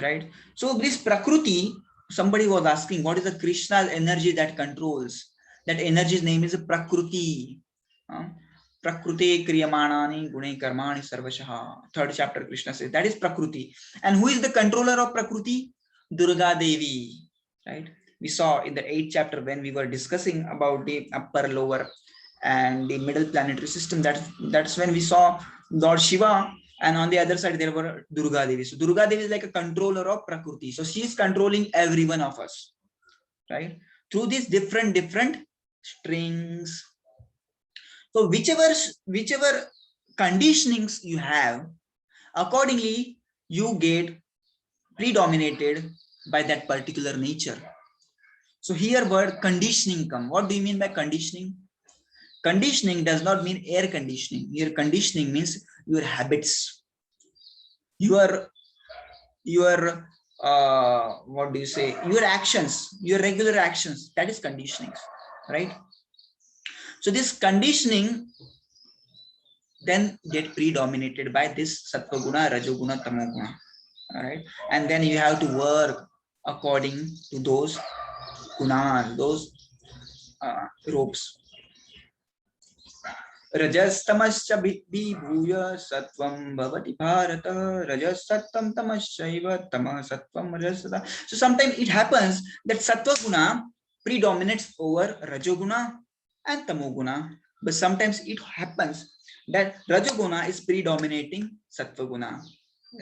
right? So this Prakriti, somebody was asking, what is the Krishna's energy that controls? That energy's name is Prakriti. Prakriti kriyamanani gune karmani sarvashaha. Third chapter Krishna says that is Prakriti. And who is the controller of Prakriti? Durga Devi, right? We saw in the 8th chapter when we were discussing about the upper, lower, and the middle planetary system. That's when we saw Lord Shiva, and on the other side there were Durga Devi. So Durga Devi is like a controller of Prakriti. So she is controlling every one of us, right? Through these different strings. So whichever conditionings you have, accordingly you get predominated by that particular nature. So here word conditioning come. What do you mean by conditioning? Conditioning does not mean air conditioning. Here conditioning means your habits, your what do you say, your actions, your regular actions. That is conditioning, right? So this conditioning then get predominated by this sattva guna, rajoguna, tamoguna, all right? And then you have to work according to those gunas, those ropes. रजस्तमश्च विभूय सत्वं भवति भारत रजसत्तं तमश्चैव तमः सत्वं रजसः. So sometimes it happens that sattva guna predominates over rajoguna and tamoguna, but sometimes it happens that rajoguna is predominating sattva guna,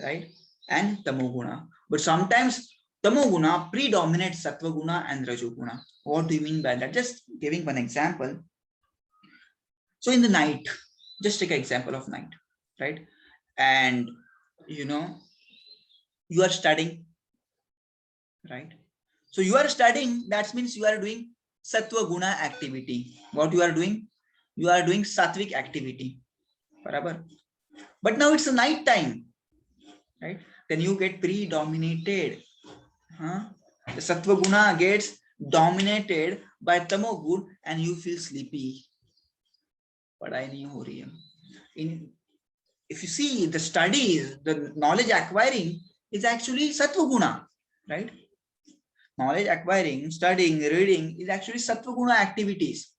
right, and tamoguna, but sometimes tamoguna predominates sattva guna and rajoguna. What do you mean by that? Just giving one example. So in the night, just take an example of night, right? And you are studying, right? So you are studying, that means you are doing sattva guna activity. What you are doing? You are doing sattvic activity. Barabar. But now it's a night time, right? Then you get predominated. The sattva guna gets dominated by tamogun and you feel sleepy. पढ़ाई नहीं हो रही है. If you see the studies, the knowledge acquiring is actually sattva guna, right? Knowledge acquiring, studying, reading is actually sattva guna activities.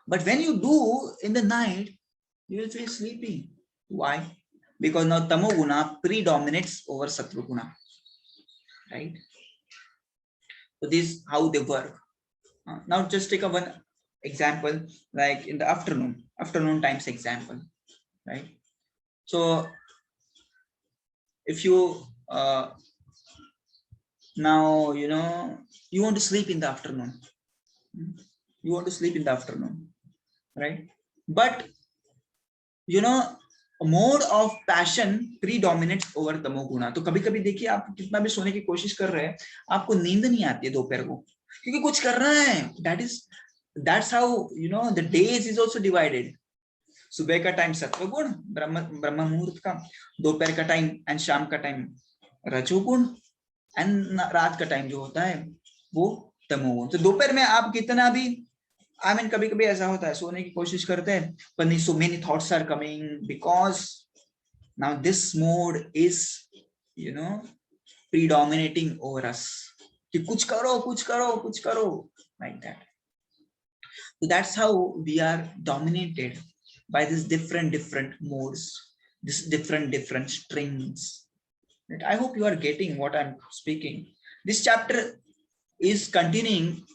But when you do in the night, you will feel sleepy. Why? Because now tamoguna predominates over sattva guna, right? So this is how they work. Now just take one example, like in the afternoon times example, right? So if you now you want to sleep in the afternoon, you want to sleep in the afternoon, right? But mode of passion predominates over तमोगुणा। तो कभी कभी देखिए आप कितना भी सोने की कोशिश कर रहे हैं, आपको नींद नहीं आती है दोपहर को, क्योंकि कुछ कर रहा है। That's how the days is also divided. सुबह का टाइम सत्वगुण ब्रह्म मुहूर्त का, दोपहर का टाइम एंड शाम का टाइम रजोगुण, एंड रात का टाइम जो होता है वो तमोगुण। तो दोपहर में आप कितना भी कभी कभी ऐसा होता है सोने की कोशिश करते हैं, but so many thoughts are coming because now this mode is predominating over us कि कुछ करो कुछ करो कुछ करो, like that. So that's how we are dominated by these different modes, this different strings. I hope you are getting what I'm speaking. This chapter is continuing.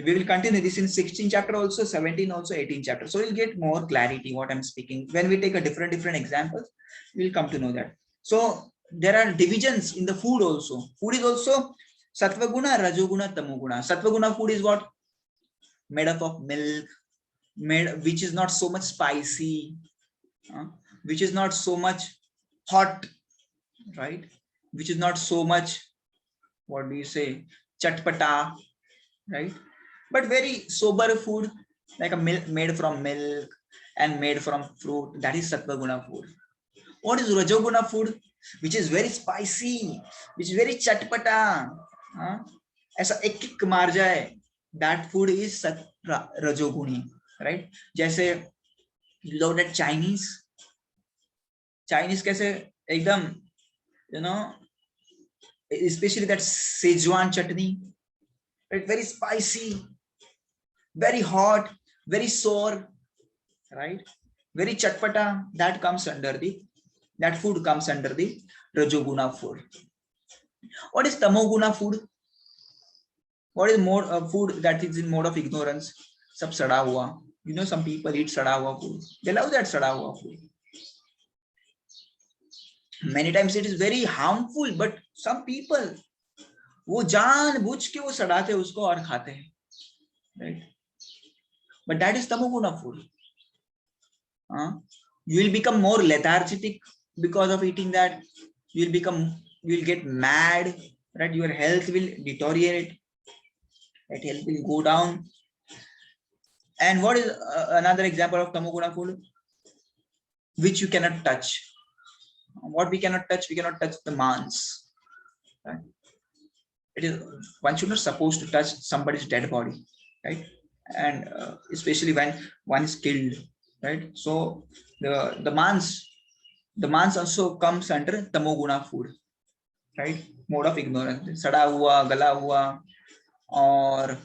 We will continue this in 16 chapter also, 17 also, 18 chapter. So we'll get more clarity what I'm speaking. When we take a different examples, we'll come to know that. So there are divisions in the food also. Food is also sattva guna, rajoguna, tamoguna. Sattva guna food is what? Made up of milk, which is not so much spicy, which is not so much hot, right? Which is not so much, what do you say, chatpata, right? But very sober food, like a milk made from milk and made from fruit. That is sattva guna food. What is rajoguna food? Which is very spicy, which is very chatpata, ऐसा एक kick मार जाए. That food is rajoguni, right? जैसे look at Chinese कैसे एकदम, especially that Szechuan chutney, right? Very spicy, very hot, very sour, right? Very chatpata. That food comes under the rajoguna food. What is tamoguna food? What is food that is in mode of ignorance? Sab sada hua. Some people eat sada hua food. They love that sada hua food. Many times it is very harmful, but some people वो जानबूझ के वो सड़ाते उसको और खाते हैं, right? But that is tamoguna food. You will become more lethargic because of eating that. You will get mad, right? Your health will deteriorate, right? Health will go down. And what is another example of tamoguna food? Which you cannot touch. What we cannot touch? We cannot touch the mans, right? It is, one should not supposed to touch somebody's dead body, right? And especially when one is killed, right? So the mans also comes under tamoguna food, right? Mode of ignorance, sada hua, gala hua, और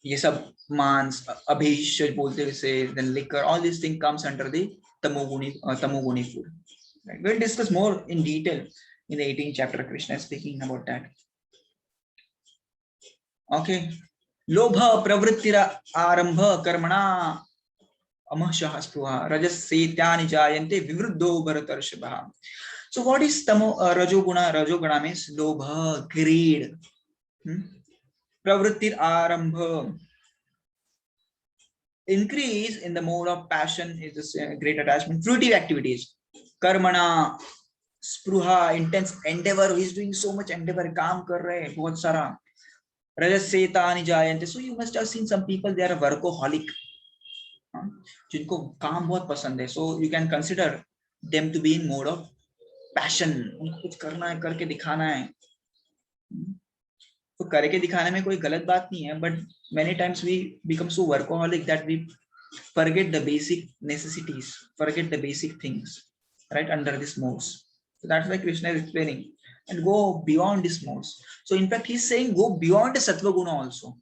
ये सब मांस, अभिष बोलते हैं, then liquor, all these things comes under the tamoguni food, right? We'll discuss more in detail in the 18th chapter. Krishna is speaking about that. Okay. Lobha pravrittira arambha karmana amahshah spruha rajasetyani jayante vivruddho bharatarshabha. So what is rajoguna? Rajoguna means lobha, greed. Pravrittir arambha, increase in the mode of passion is this great attachment. Fruitive activities. Karmana, spruha, intense endeavor. He is doing so much endeavor. Kaam kar rahe hai, bahut sara. Rajasetaani jayante. So you must have seen some people, they are workaholic. जिनको काम बहुत पसंद है. So you can consider them to be in mode of passion. उनको कुछ करना है, करके दिखाना है. तो करके दिखाने में कोई गलत बात नहीं है, but many times we become so workaholic that we forget the basic necessities, forget the basic things, right, under this modes. So that's why Krishna is explaining and go beyond these modes. So in fact he's saying go beyond the sattva guna also.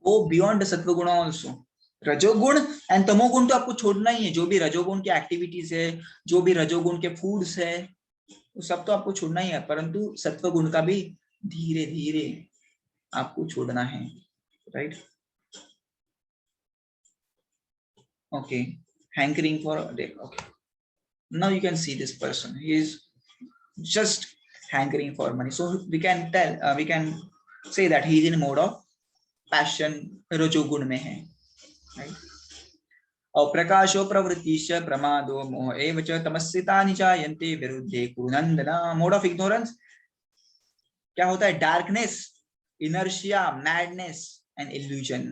Go beyond the sattva guna also. रजोगुण and तमोगुण तो आपको छोड़ना ही है. जो भी रजोगुण की एक्टिविटीज है, जो भी रजोगुण के फूड्स है, वो सब तो आपको छोड़ना ही है, परंतु सत्व गुण का भी धीरे धीरे आपको छोड़ना है, right? Okay, hankering for okay. Now you can see this person. He is just hankering for money. So we can tell, we can say that he is in a mode of passion, रजोगुण में है, right? अप्रकाशो प्रवृत्तिश्च प्रमादो मोह एव च तमस्सितानि जायन्ते विरुद्धे कुरुनन्दन. मोड ऑफ इग्नोरेंस क्या होता है? Darkness, inertia, madness and illusion.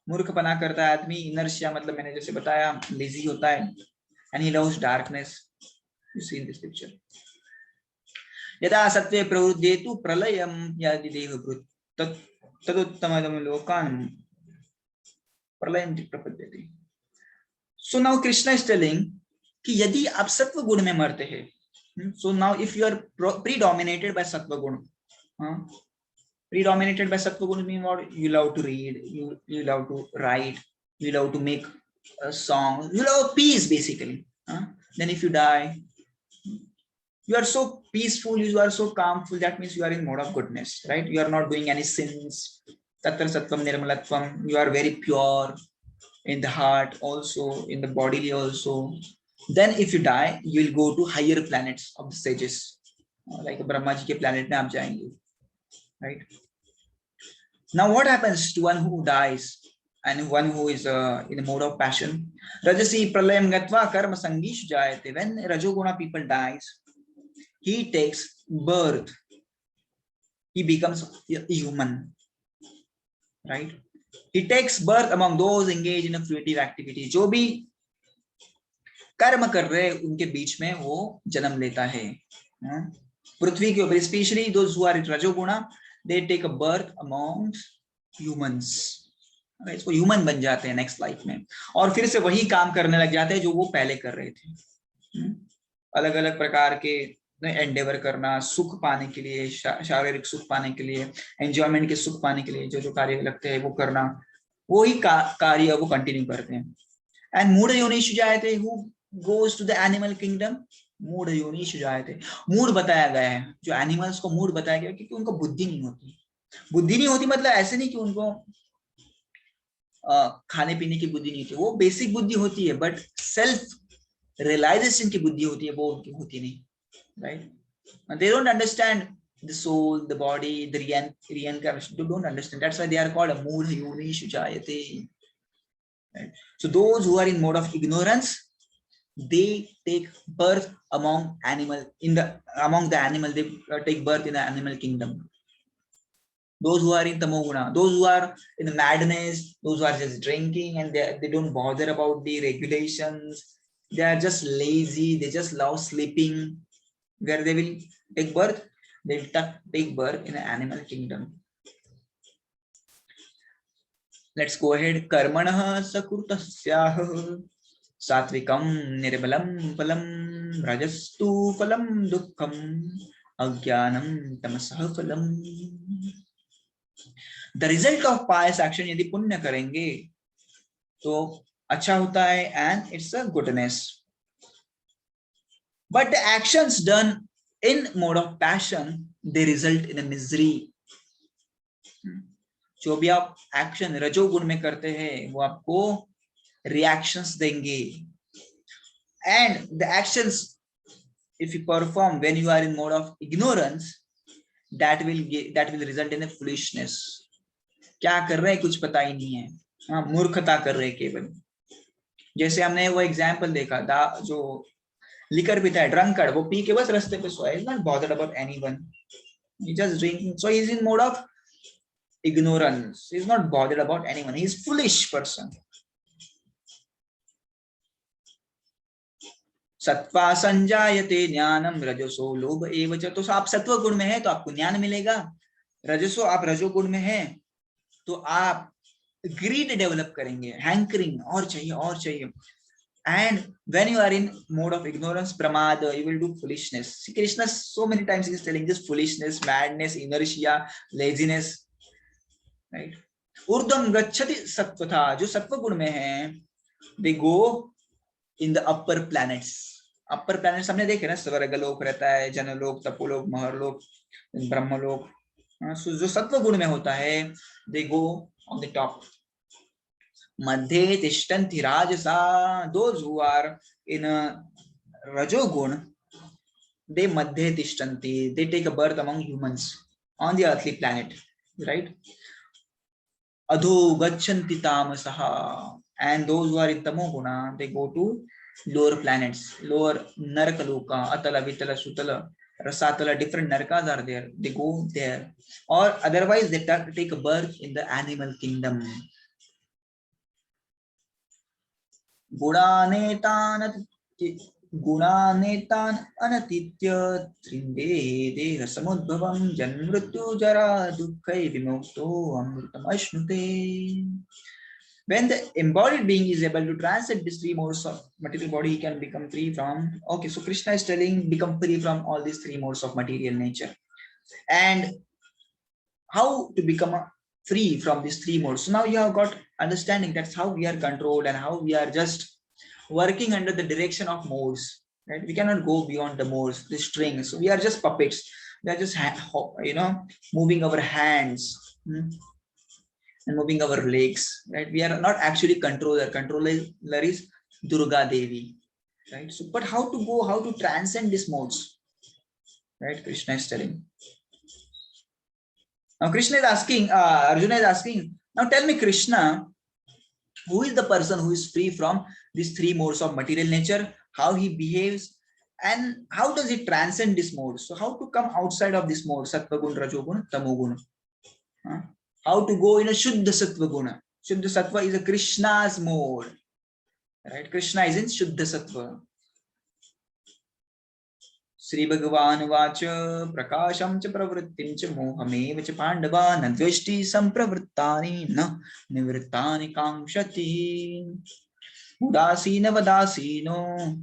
मूर्खपना करता है आदमी. इनर्शिया मतलब मैंने जैसे बताया लेजी होता है, and he loves darkness. You see in this picture. यदा सत्वे प्रवृद्धेतु प्रलयम यदि देहभृत् तदुत्तमं लोकान् प्रलयं प्रपद्यते. So now Krishna is telling कि यदि आप सत्व गुण में मरते हैं, so now if you are predominated by sattva guna, predominated by sattva guna means what? You love to read, you love to write, you love to make a song, you love peace basically. Then if you die, you are so peaceful, you are so calmful, that means you are in mode of goodness, right? You are not doing any sins. Tatra sattvam nirmalatvam. You are very pure in the heart also, in the body also. Then if you die, you will go to higher planets of the sages, like Brahma ji ke planet mein aap jayenge, right? Now what happens to one who dies and one who is in a mode of passion? Rajasi pralayam gatva karma sangish jayate. When rajoguna people dies, he takes birth, he becomes a human, right? He takes birth among those engaged in a fruitive activity. जो भी कर्म कर रहे उनके बीच में वो जन्म लेता है. पृथ्वी के ऊपर, specially those who are in रजोगुणा, they take a birth among humans. इसको ह्यूमन बन जाते हैं नेक्स्ट लाइफ में, और फिर से वही काम करने लग जाते हैं जो वो पहले कर रहे थे. अलग अलग प्रकार के एंडेवर करना, सुख पाने के लिए, शारीरिक सुख पाने के लिए, एंजॉयमेंट के सुख पाने के लिए जो जो कार्य लगते हैं वो करना, वही कार्य वो कंटिन्यू करते हैं. एंड मूढ़ योनिषु जायते, who goes to the animal kingdom. मूढ़ योनिषु जायते, मूढ़ बताया गया है, जो एनिमल्स को मूढ़ बताया गया क्योंकि उनको बुद्धि नहीं होती. बुद्धि नहीं होती मतलब ऐसे नहीं कि उनको खाने पीने की बुद्धि नहीं होती, वो बेसिक बुद्धि होती है, बट सेल्फ रियलाइजेशन की बुद्धि होती है, वो उनकी होती नहीं, right? And they don't understand the soul, the body, the reincarnation. They don't understand. That's why they are called a moodha yonishu jayate. Right? So those who are in mode of ignorance, they take birth among animal, among the animal, they take birth in the animal kingdom. Those who are in tamoguna, those who are in the madness, those who are just drinking and they don't bother about the regulations, they are just lazy, they just love sleeping. Where they will take birth? They will take birth in an animal kingdom. Let's go ahead. Karmanah sakurtasyaha satvikam nirbalam phalam rajastu phalam dukkham ajnanam tamasah phalam. The result of pious action, यदि पुण्य करेंगे तो अच्छा होता है, and it's a goodness. But the actions done in mode of passion, they result in a misery. जो भी आप एक्शन रजोगुण में करते हैं वो आपको रिएक्शंस देंगे, and the actions if you perform when you are in mode of ignorance, that will result in a foolishness. क्या कर रहे हैं कुछ पता ही नहीं है, हाँ मूर्खता कर रहे हैं केवल. जैसे हमने वो एग्जाम्पल देखा जो लिकर पीता है, ड्रंकर्ड, वो पी के बस रास्ते पे सोया, is not bothered about anyone, he just drinking, so he is in mode of ignorance, he is not bothered about anyone, he is foolish person. सत्वा संजायते ज्ञानम रजसो लोभ एव च. तो आप सत्व गुण में है तो आपको ज्ञान मिलेगा, रजसो आप रजोगुण में है तो आप ग्रीड डेवलप करेंगे, हैंकरिंग, और चाहिए और चाहिए. And when you are in mode of ignorance, pramada, you will do foolishness. See, Krishna so many times he is telling this foolishness, madness, inertia, laziness, right? Urdham gacchati sattvata, जो सत्व गुण में है, they go in the upper planets. Upper planets हमने देखे ना, स्वर्गलोक रहता है, जनलोक, तपोलोक, महरलोक, ब्रह्मलोक. So जो सत्व गुण में होता है, they go on the top. Madhye tishtanti rajasa. Those who are in a rajogun, they madhye tishtanti. They take a birth among humans on the earthly planet, right? Adho gachanti tamasaha. And those who are in tamoguna, they go to lower planets, lower Narakaloka, Atala, Vitala, Sutala, Rasatala, different Narakas are there. They go there. Or otherwise, they take a birth in the animal kingdom. गुणानेतान अनतीत्य त्रिंदे देह समुद्भवं जन्मृत्यु जरा दुःखै विमुक्तो अमृतमश्नुते. When the embodied being is able to transcend these three modes of material body, he can become free from. Okay, so Krishna is telling become free from all these three modes of material nature, and how to become free from these three modes. So now you have got understanding. That's how we are controlled and how we are just working under the direction of modes. Right? We cannot go beyond the modes, the strings. So we are just puppets. We are just moving our hands. And moving our legs, right? We are not actually controller. Controller is Durga Devi, right? So, but how to transcend these modes, right? Krishna is telling. Now, Krishna is asking, Arjuna is asking, now tell me, Krishna, who is the person who is free from these three modes of material nature, how he behaves, and how does he transcend these modes? So, how to come outside of this mode, Sattva Gun, Rajogun, Tamogun? How to go in a Shuddha Sattva Guna. Shuddha Sattva is a Krishna's mode. Right? Krishna is in Shuddha Sattva. Sri Bhagavan Vacha Prakasham cha pravrittim cha mohamev cha pandava na dveshti sampravrittani na nivrittani kamshati udasina vadasino.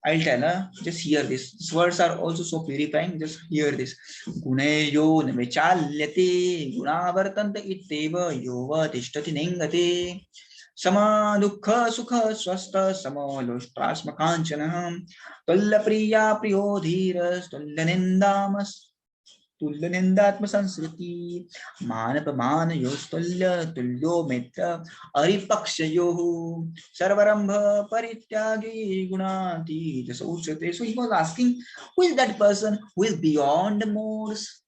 I'll tell her, just hear this. These words are also so purifying. Just hear this. Guneyo namichalyate gunavartanta itteva yova tishtati ningate sama dukkha sukha swasta sama loshtrasma kanchana tulla priya priyo dhiras tulla nindamas तुल्य निंदात्म संस्कृति मानपमान योस्तुल्य तुल्यो मित्र अरिपक्षयोः सर्वरंभ परित्यागी गुणातीत सौच्यते. So he was asking, who is that person who is beyond the modes?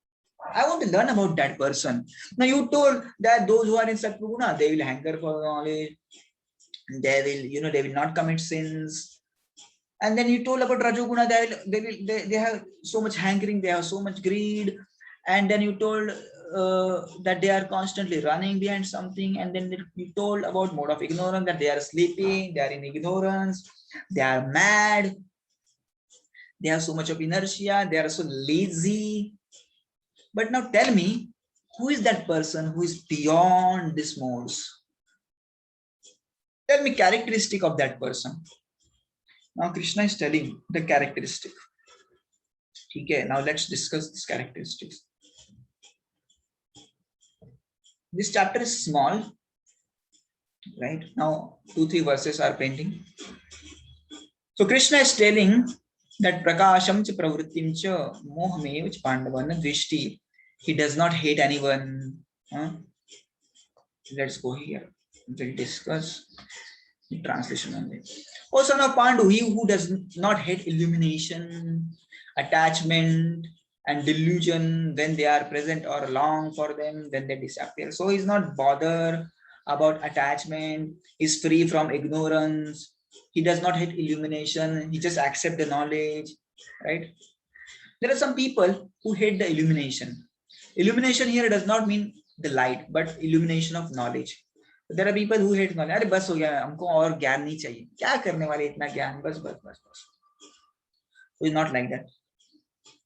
I want to learn about that person. Now you told that those who are in Sattva Guna, they will hanker for knowledge, they will not commit sins. And then you told about Rajoguna, they have so much hankering, they have so much greed. And then you told that they are constantly running behind something. And then you told about mode of ignorance, that they are sleeping, they are in ignorance, they are mad, they have so much of inertia, they are so lazy. But now tell me, who is that person who is beyond these modes? Tell me characteristic of that person. Now Krishna is telling the characteristic. Okay, now let's discuss these characteristics. This chapter is small, right? Now 2-3 verses are pending. So Krishna is telling that Prakasham cha pravrittim cha mohamev cha pandavana drishti. He does not hate anyone. Let's go here. We'll discuss the translation only. O son of Pandu, he who does not hate illumination, attachment, and delusion when they are present or long for them, then they disappear. So he's not bothered about attachment, he's free from ignorance, he does not hate illumination, he just accepts the knowledge, right? There are some people who hate the illumination. Illumination here does not mean the light, but illumination of knowledge. There are people who hate knowledge. अरे बस हो गया, हमको और ज्ञान नहीं चाहिए, क्या करने वाले इतना ज्ञान, बस बस बस बस. So it's not like that.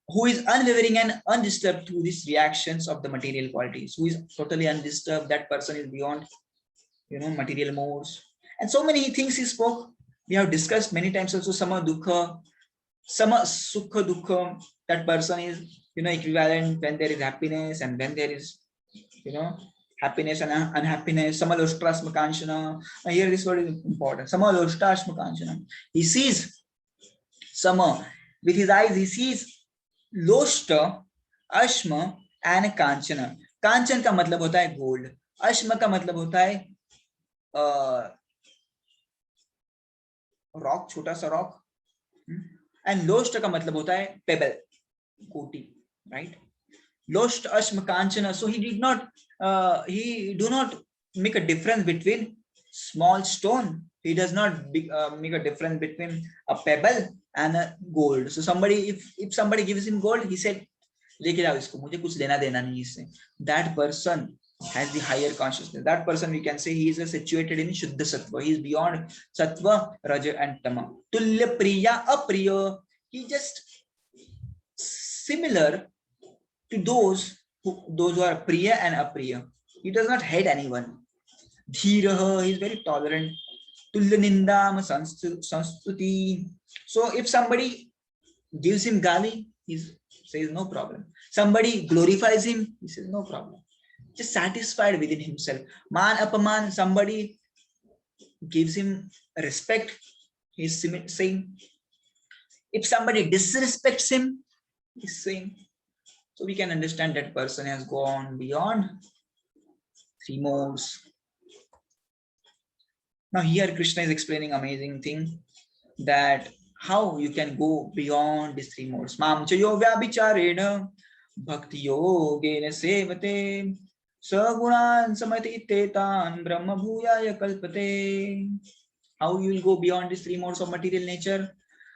Who is unwavering and undisturbed through these reactions of the material qualities, who is totally undisturbed, that person is beyond, material modes. And so many things he spoke, we have discussed many times also. Sama dukkha, sama sukha dukkha, that person is, equivalent when there is happiness and when there is, happiness and unhappiness. Samaloshtras makanchana. Now here this word is important. Samaloshtras makanchana. He sees sama with his eyes. He sees लोष्ट, अश्म and कांचन. कांचन का मतलब होता है gold, अश्म का मतलब होता है रॉक, छोटा सा रॉक, एंड लोष्ट का मतलब होता है पेबल, कोटी, राइट? लोष्ट अश्म कांचन, so he did not he do not make a difference between small stone, he does not make a difference between a pebble and a gold. So somebody, if somebody gives him gold, he said लेके जाओ इसको, मुझे कुछ लेना देना नहीं इससे. That person has the higher consciousness. That person, we can say, he is situated in Shuddha Sattva. He is beyond Sattva, Raja and Tama. Tulya Priya Apriya, he just similar to those who are Priya and Apriya. He does not hate anyone. Dhiraha, he is very tolerant. Tulya Nindam Sanstuti. So if somebody gives him gali, he says no problem. Somebody glorifies him, he says no problem. Just satisfied within himself. Man apaman, somebody gives him respect, he's saying. If somebody disrespects him, he's saying. So we can understand that person has gone beyond three modes. Now here Krishna is explaining amazing thing, that how you can go beyond these three modes. Mam chayo vyabicharena bhakti yogena sevate sagunan samati tetan brahma bhuyaya kalpate. How you will go beyond these three modes of material nature?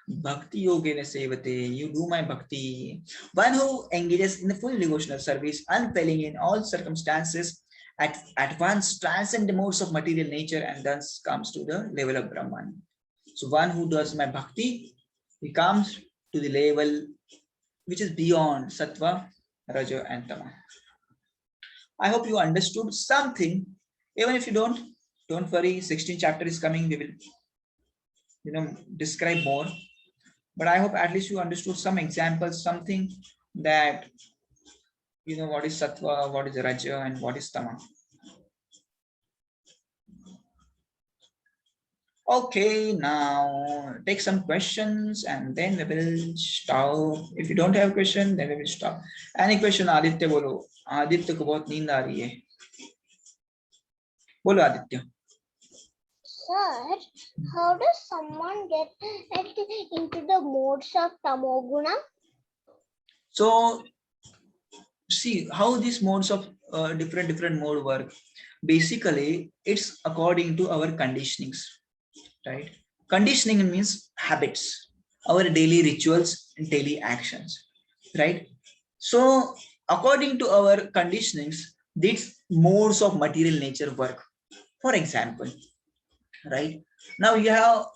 Bhakti yogena sevate, you do my bhakti. One who engages in the full devotional service, unfailing in all circumstances, at once transcends the modes of material nature and thus comes to the level of Brahman. So one who does my bhakti, he comes to the level which is beyond Sattva, Raja and Tama. I hope you understood something. Even if you don't worry, 16th chapter is coming, we will describe more. But I hope at least you understood some examples, something that what is Sattva, what is Raja, and what is Tama. Okay, now take some questions and then we will stop. If you don't have question, then we will stop. Any question, Aditya bolo. Aditya को बहुत नींद आ रही है. बोलो Aditya. Sir, how does someone get into the modes of Tamoguna? So, see how these modes of different mode work. Basically, it's according to our conditionings, right? Conditioning means habits, our daily rituals and daily actions, right? So, according to our conditionings, these modes of material nature work. For example, right now you have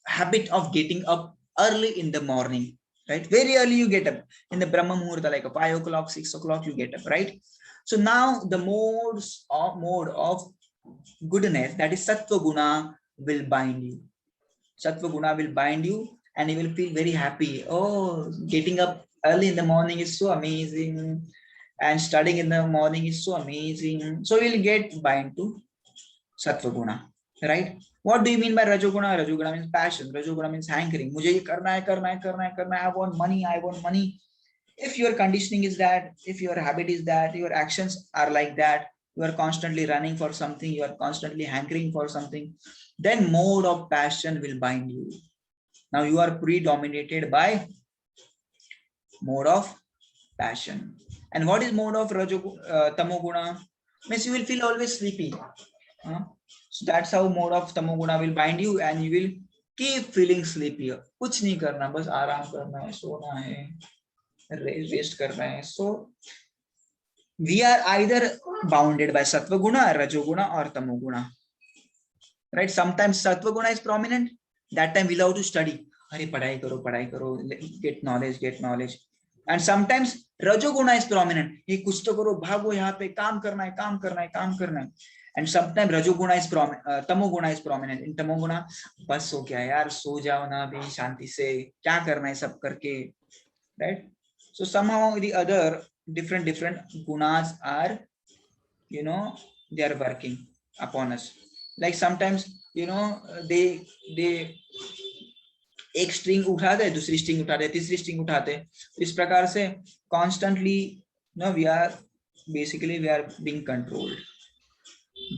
habit of getting up early in the morning, right? Very early you get up in the Brahma Muhurta, like 5 o'clock, 6 o'clock you get up, right? So now the mode of goodness, that is Sattva Guna, will bind you. Sattva Guna will bind you and you will feel very happy. Oh, getting up early in the morning is so amazing, and studying in the morning is so amazing. So you will get bind to Sattva Guna, right? What do you mean by Rajoguna? Rajoguna means passion. Rajoguna means hankering. मुझे ये करना है, करना है, करना है, करना है. I want money. I want money. If your conditioning is that, if your habit is that, your actions are like that, you are constantly running for something, you are constantly hankering for something, then mode of passion will bind you. Now you are predominated by mode of passion. And what is mode of Tamoguna? Means you will feel always sleepy. So that's how mode of Tamoguna will bind you and you will keep feeling sleepy. कुछ नहीं करना, बस आराम करना है, सोना है, rest करना है. So we are either bounded by Sattva Guna, Rajoguna or Tamoguna. Right? Sometimes Sattva Guna is prominent. That time we love to study. अरे पढ़ाई करो, get knowledge. And sometimes Rajoguna is prominent. ये कुछ तो करो, भागो यहाँ पे, काम करना है. And sometimes Rajoguna is prominent, Tamoguna is prominent. In Tamoguna, बस हो गया यार, सो जाओ ना अभी शांति से, क्या करना है सब करके, right? So somehow the other different gunas are, they are working upon us. Like sometimes, they एक string उठाते हैं, दूसरी string उठाते हैं, तीसरी string उठाते हैं. इस प्रकार से constantly, we are being controlled.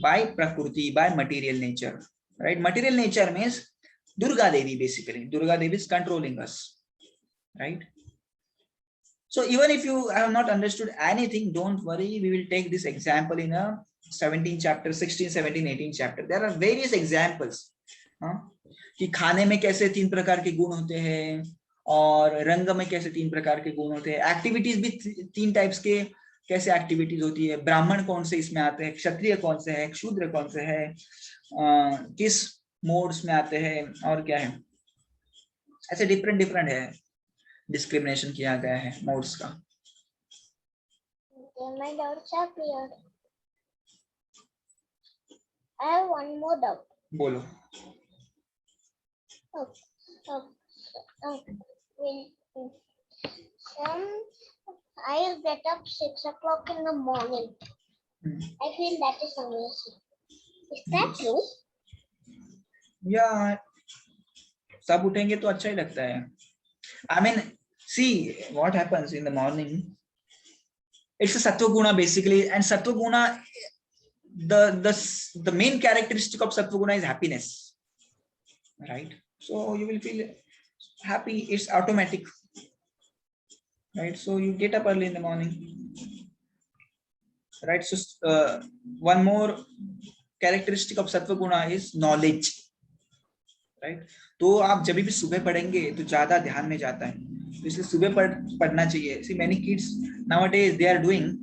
by Prakriti, by material nature, right? Material nature means Durga Devi, basically. Durga Devi is controlling us, right? So even if you have not understood anything, don't worry. We will take this example in a 17 chapter, 16, 17, 18 chapter. There are various examples. कि खाने में कैसे 3 प्रकार के गुण होते हैं और रंग में कैसे 3 प्रकार के गुण होते हैं. एक्टिविटीज भी 3 टाइप्स के कैसे एक्टिविटीज होती है. ब्राह्मण कौन से इसमें आते हैं, क्षत्रिय कौन से है, शूद्र कौन से है, किस मोड्स में आते हैं और क्या है. ऐसे डिफरेंट डिफरेंट है, डिस्क्रिमिनेशन किया गया है मोड्स का. My doubts are clear. I have one more doubt. बोलो. I get up 6 o'clock in the morning. I feel that is amazing. Is that true? Yeah, सब उठेंगे तो अच्छा ही लगता है. I mean, see what happens in the morning. It's a sattva guna basically, and sattva guna, the main characteristic of sattva guna is happiness, right? So you will feel happy. It's automatic, right? So you get up early in the morning, right? So one more characteristic of sattva guna is knowledge, right? तो आप जब भी सुबह पढ़ेंगे तो ज्यादा ध्यान में जाता है, तो इसलिए सुबह पढ़ना चाहिए. See, many kids nowadays they are doing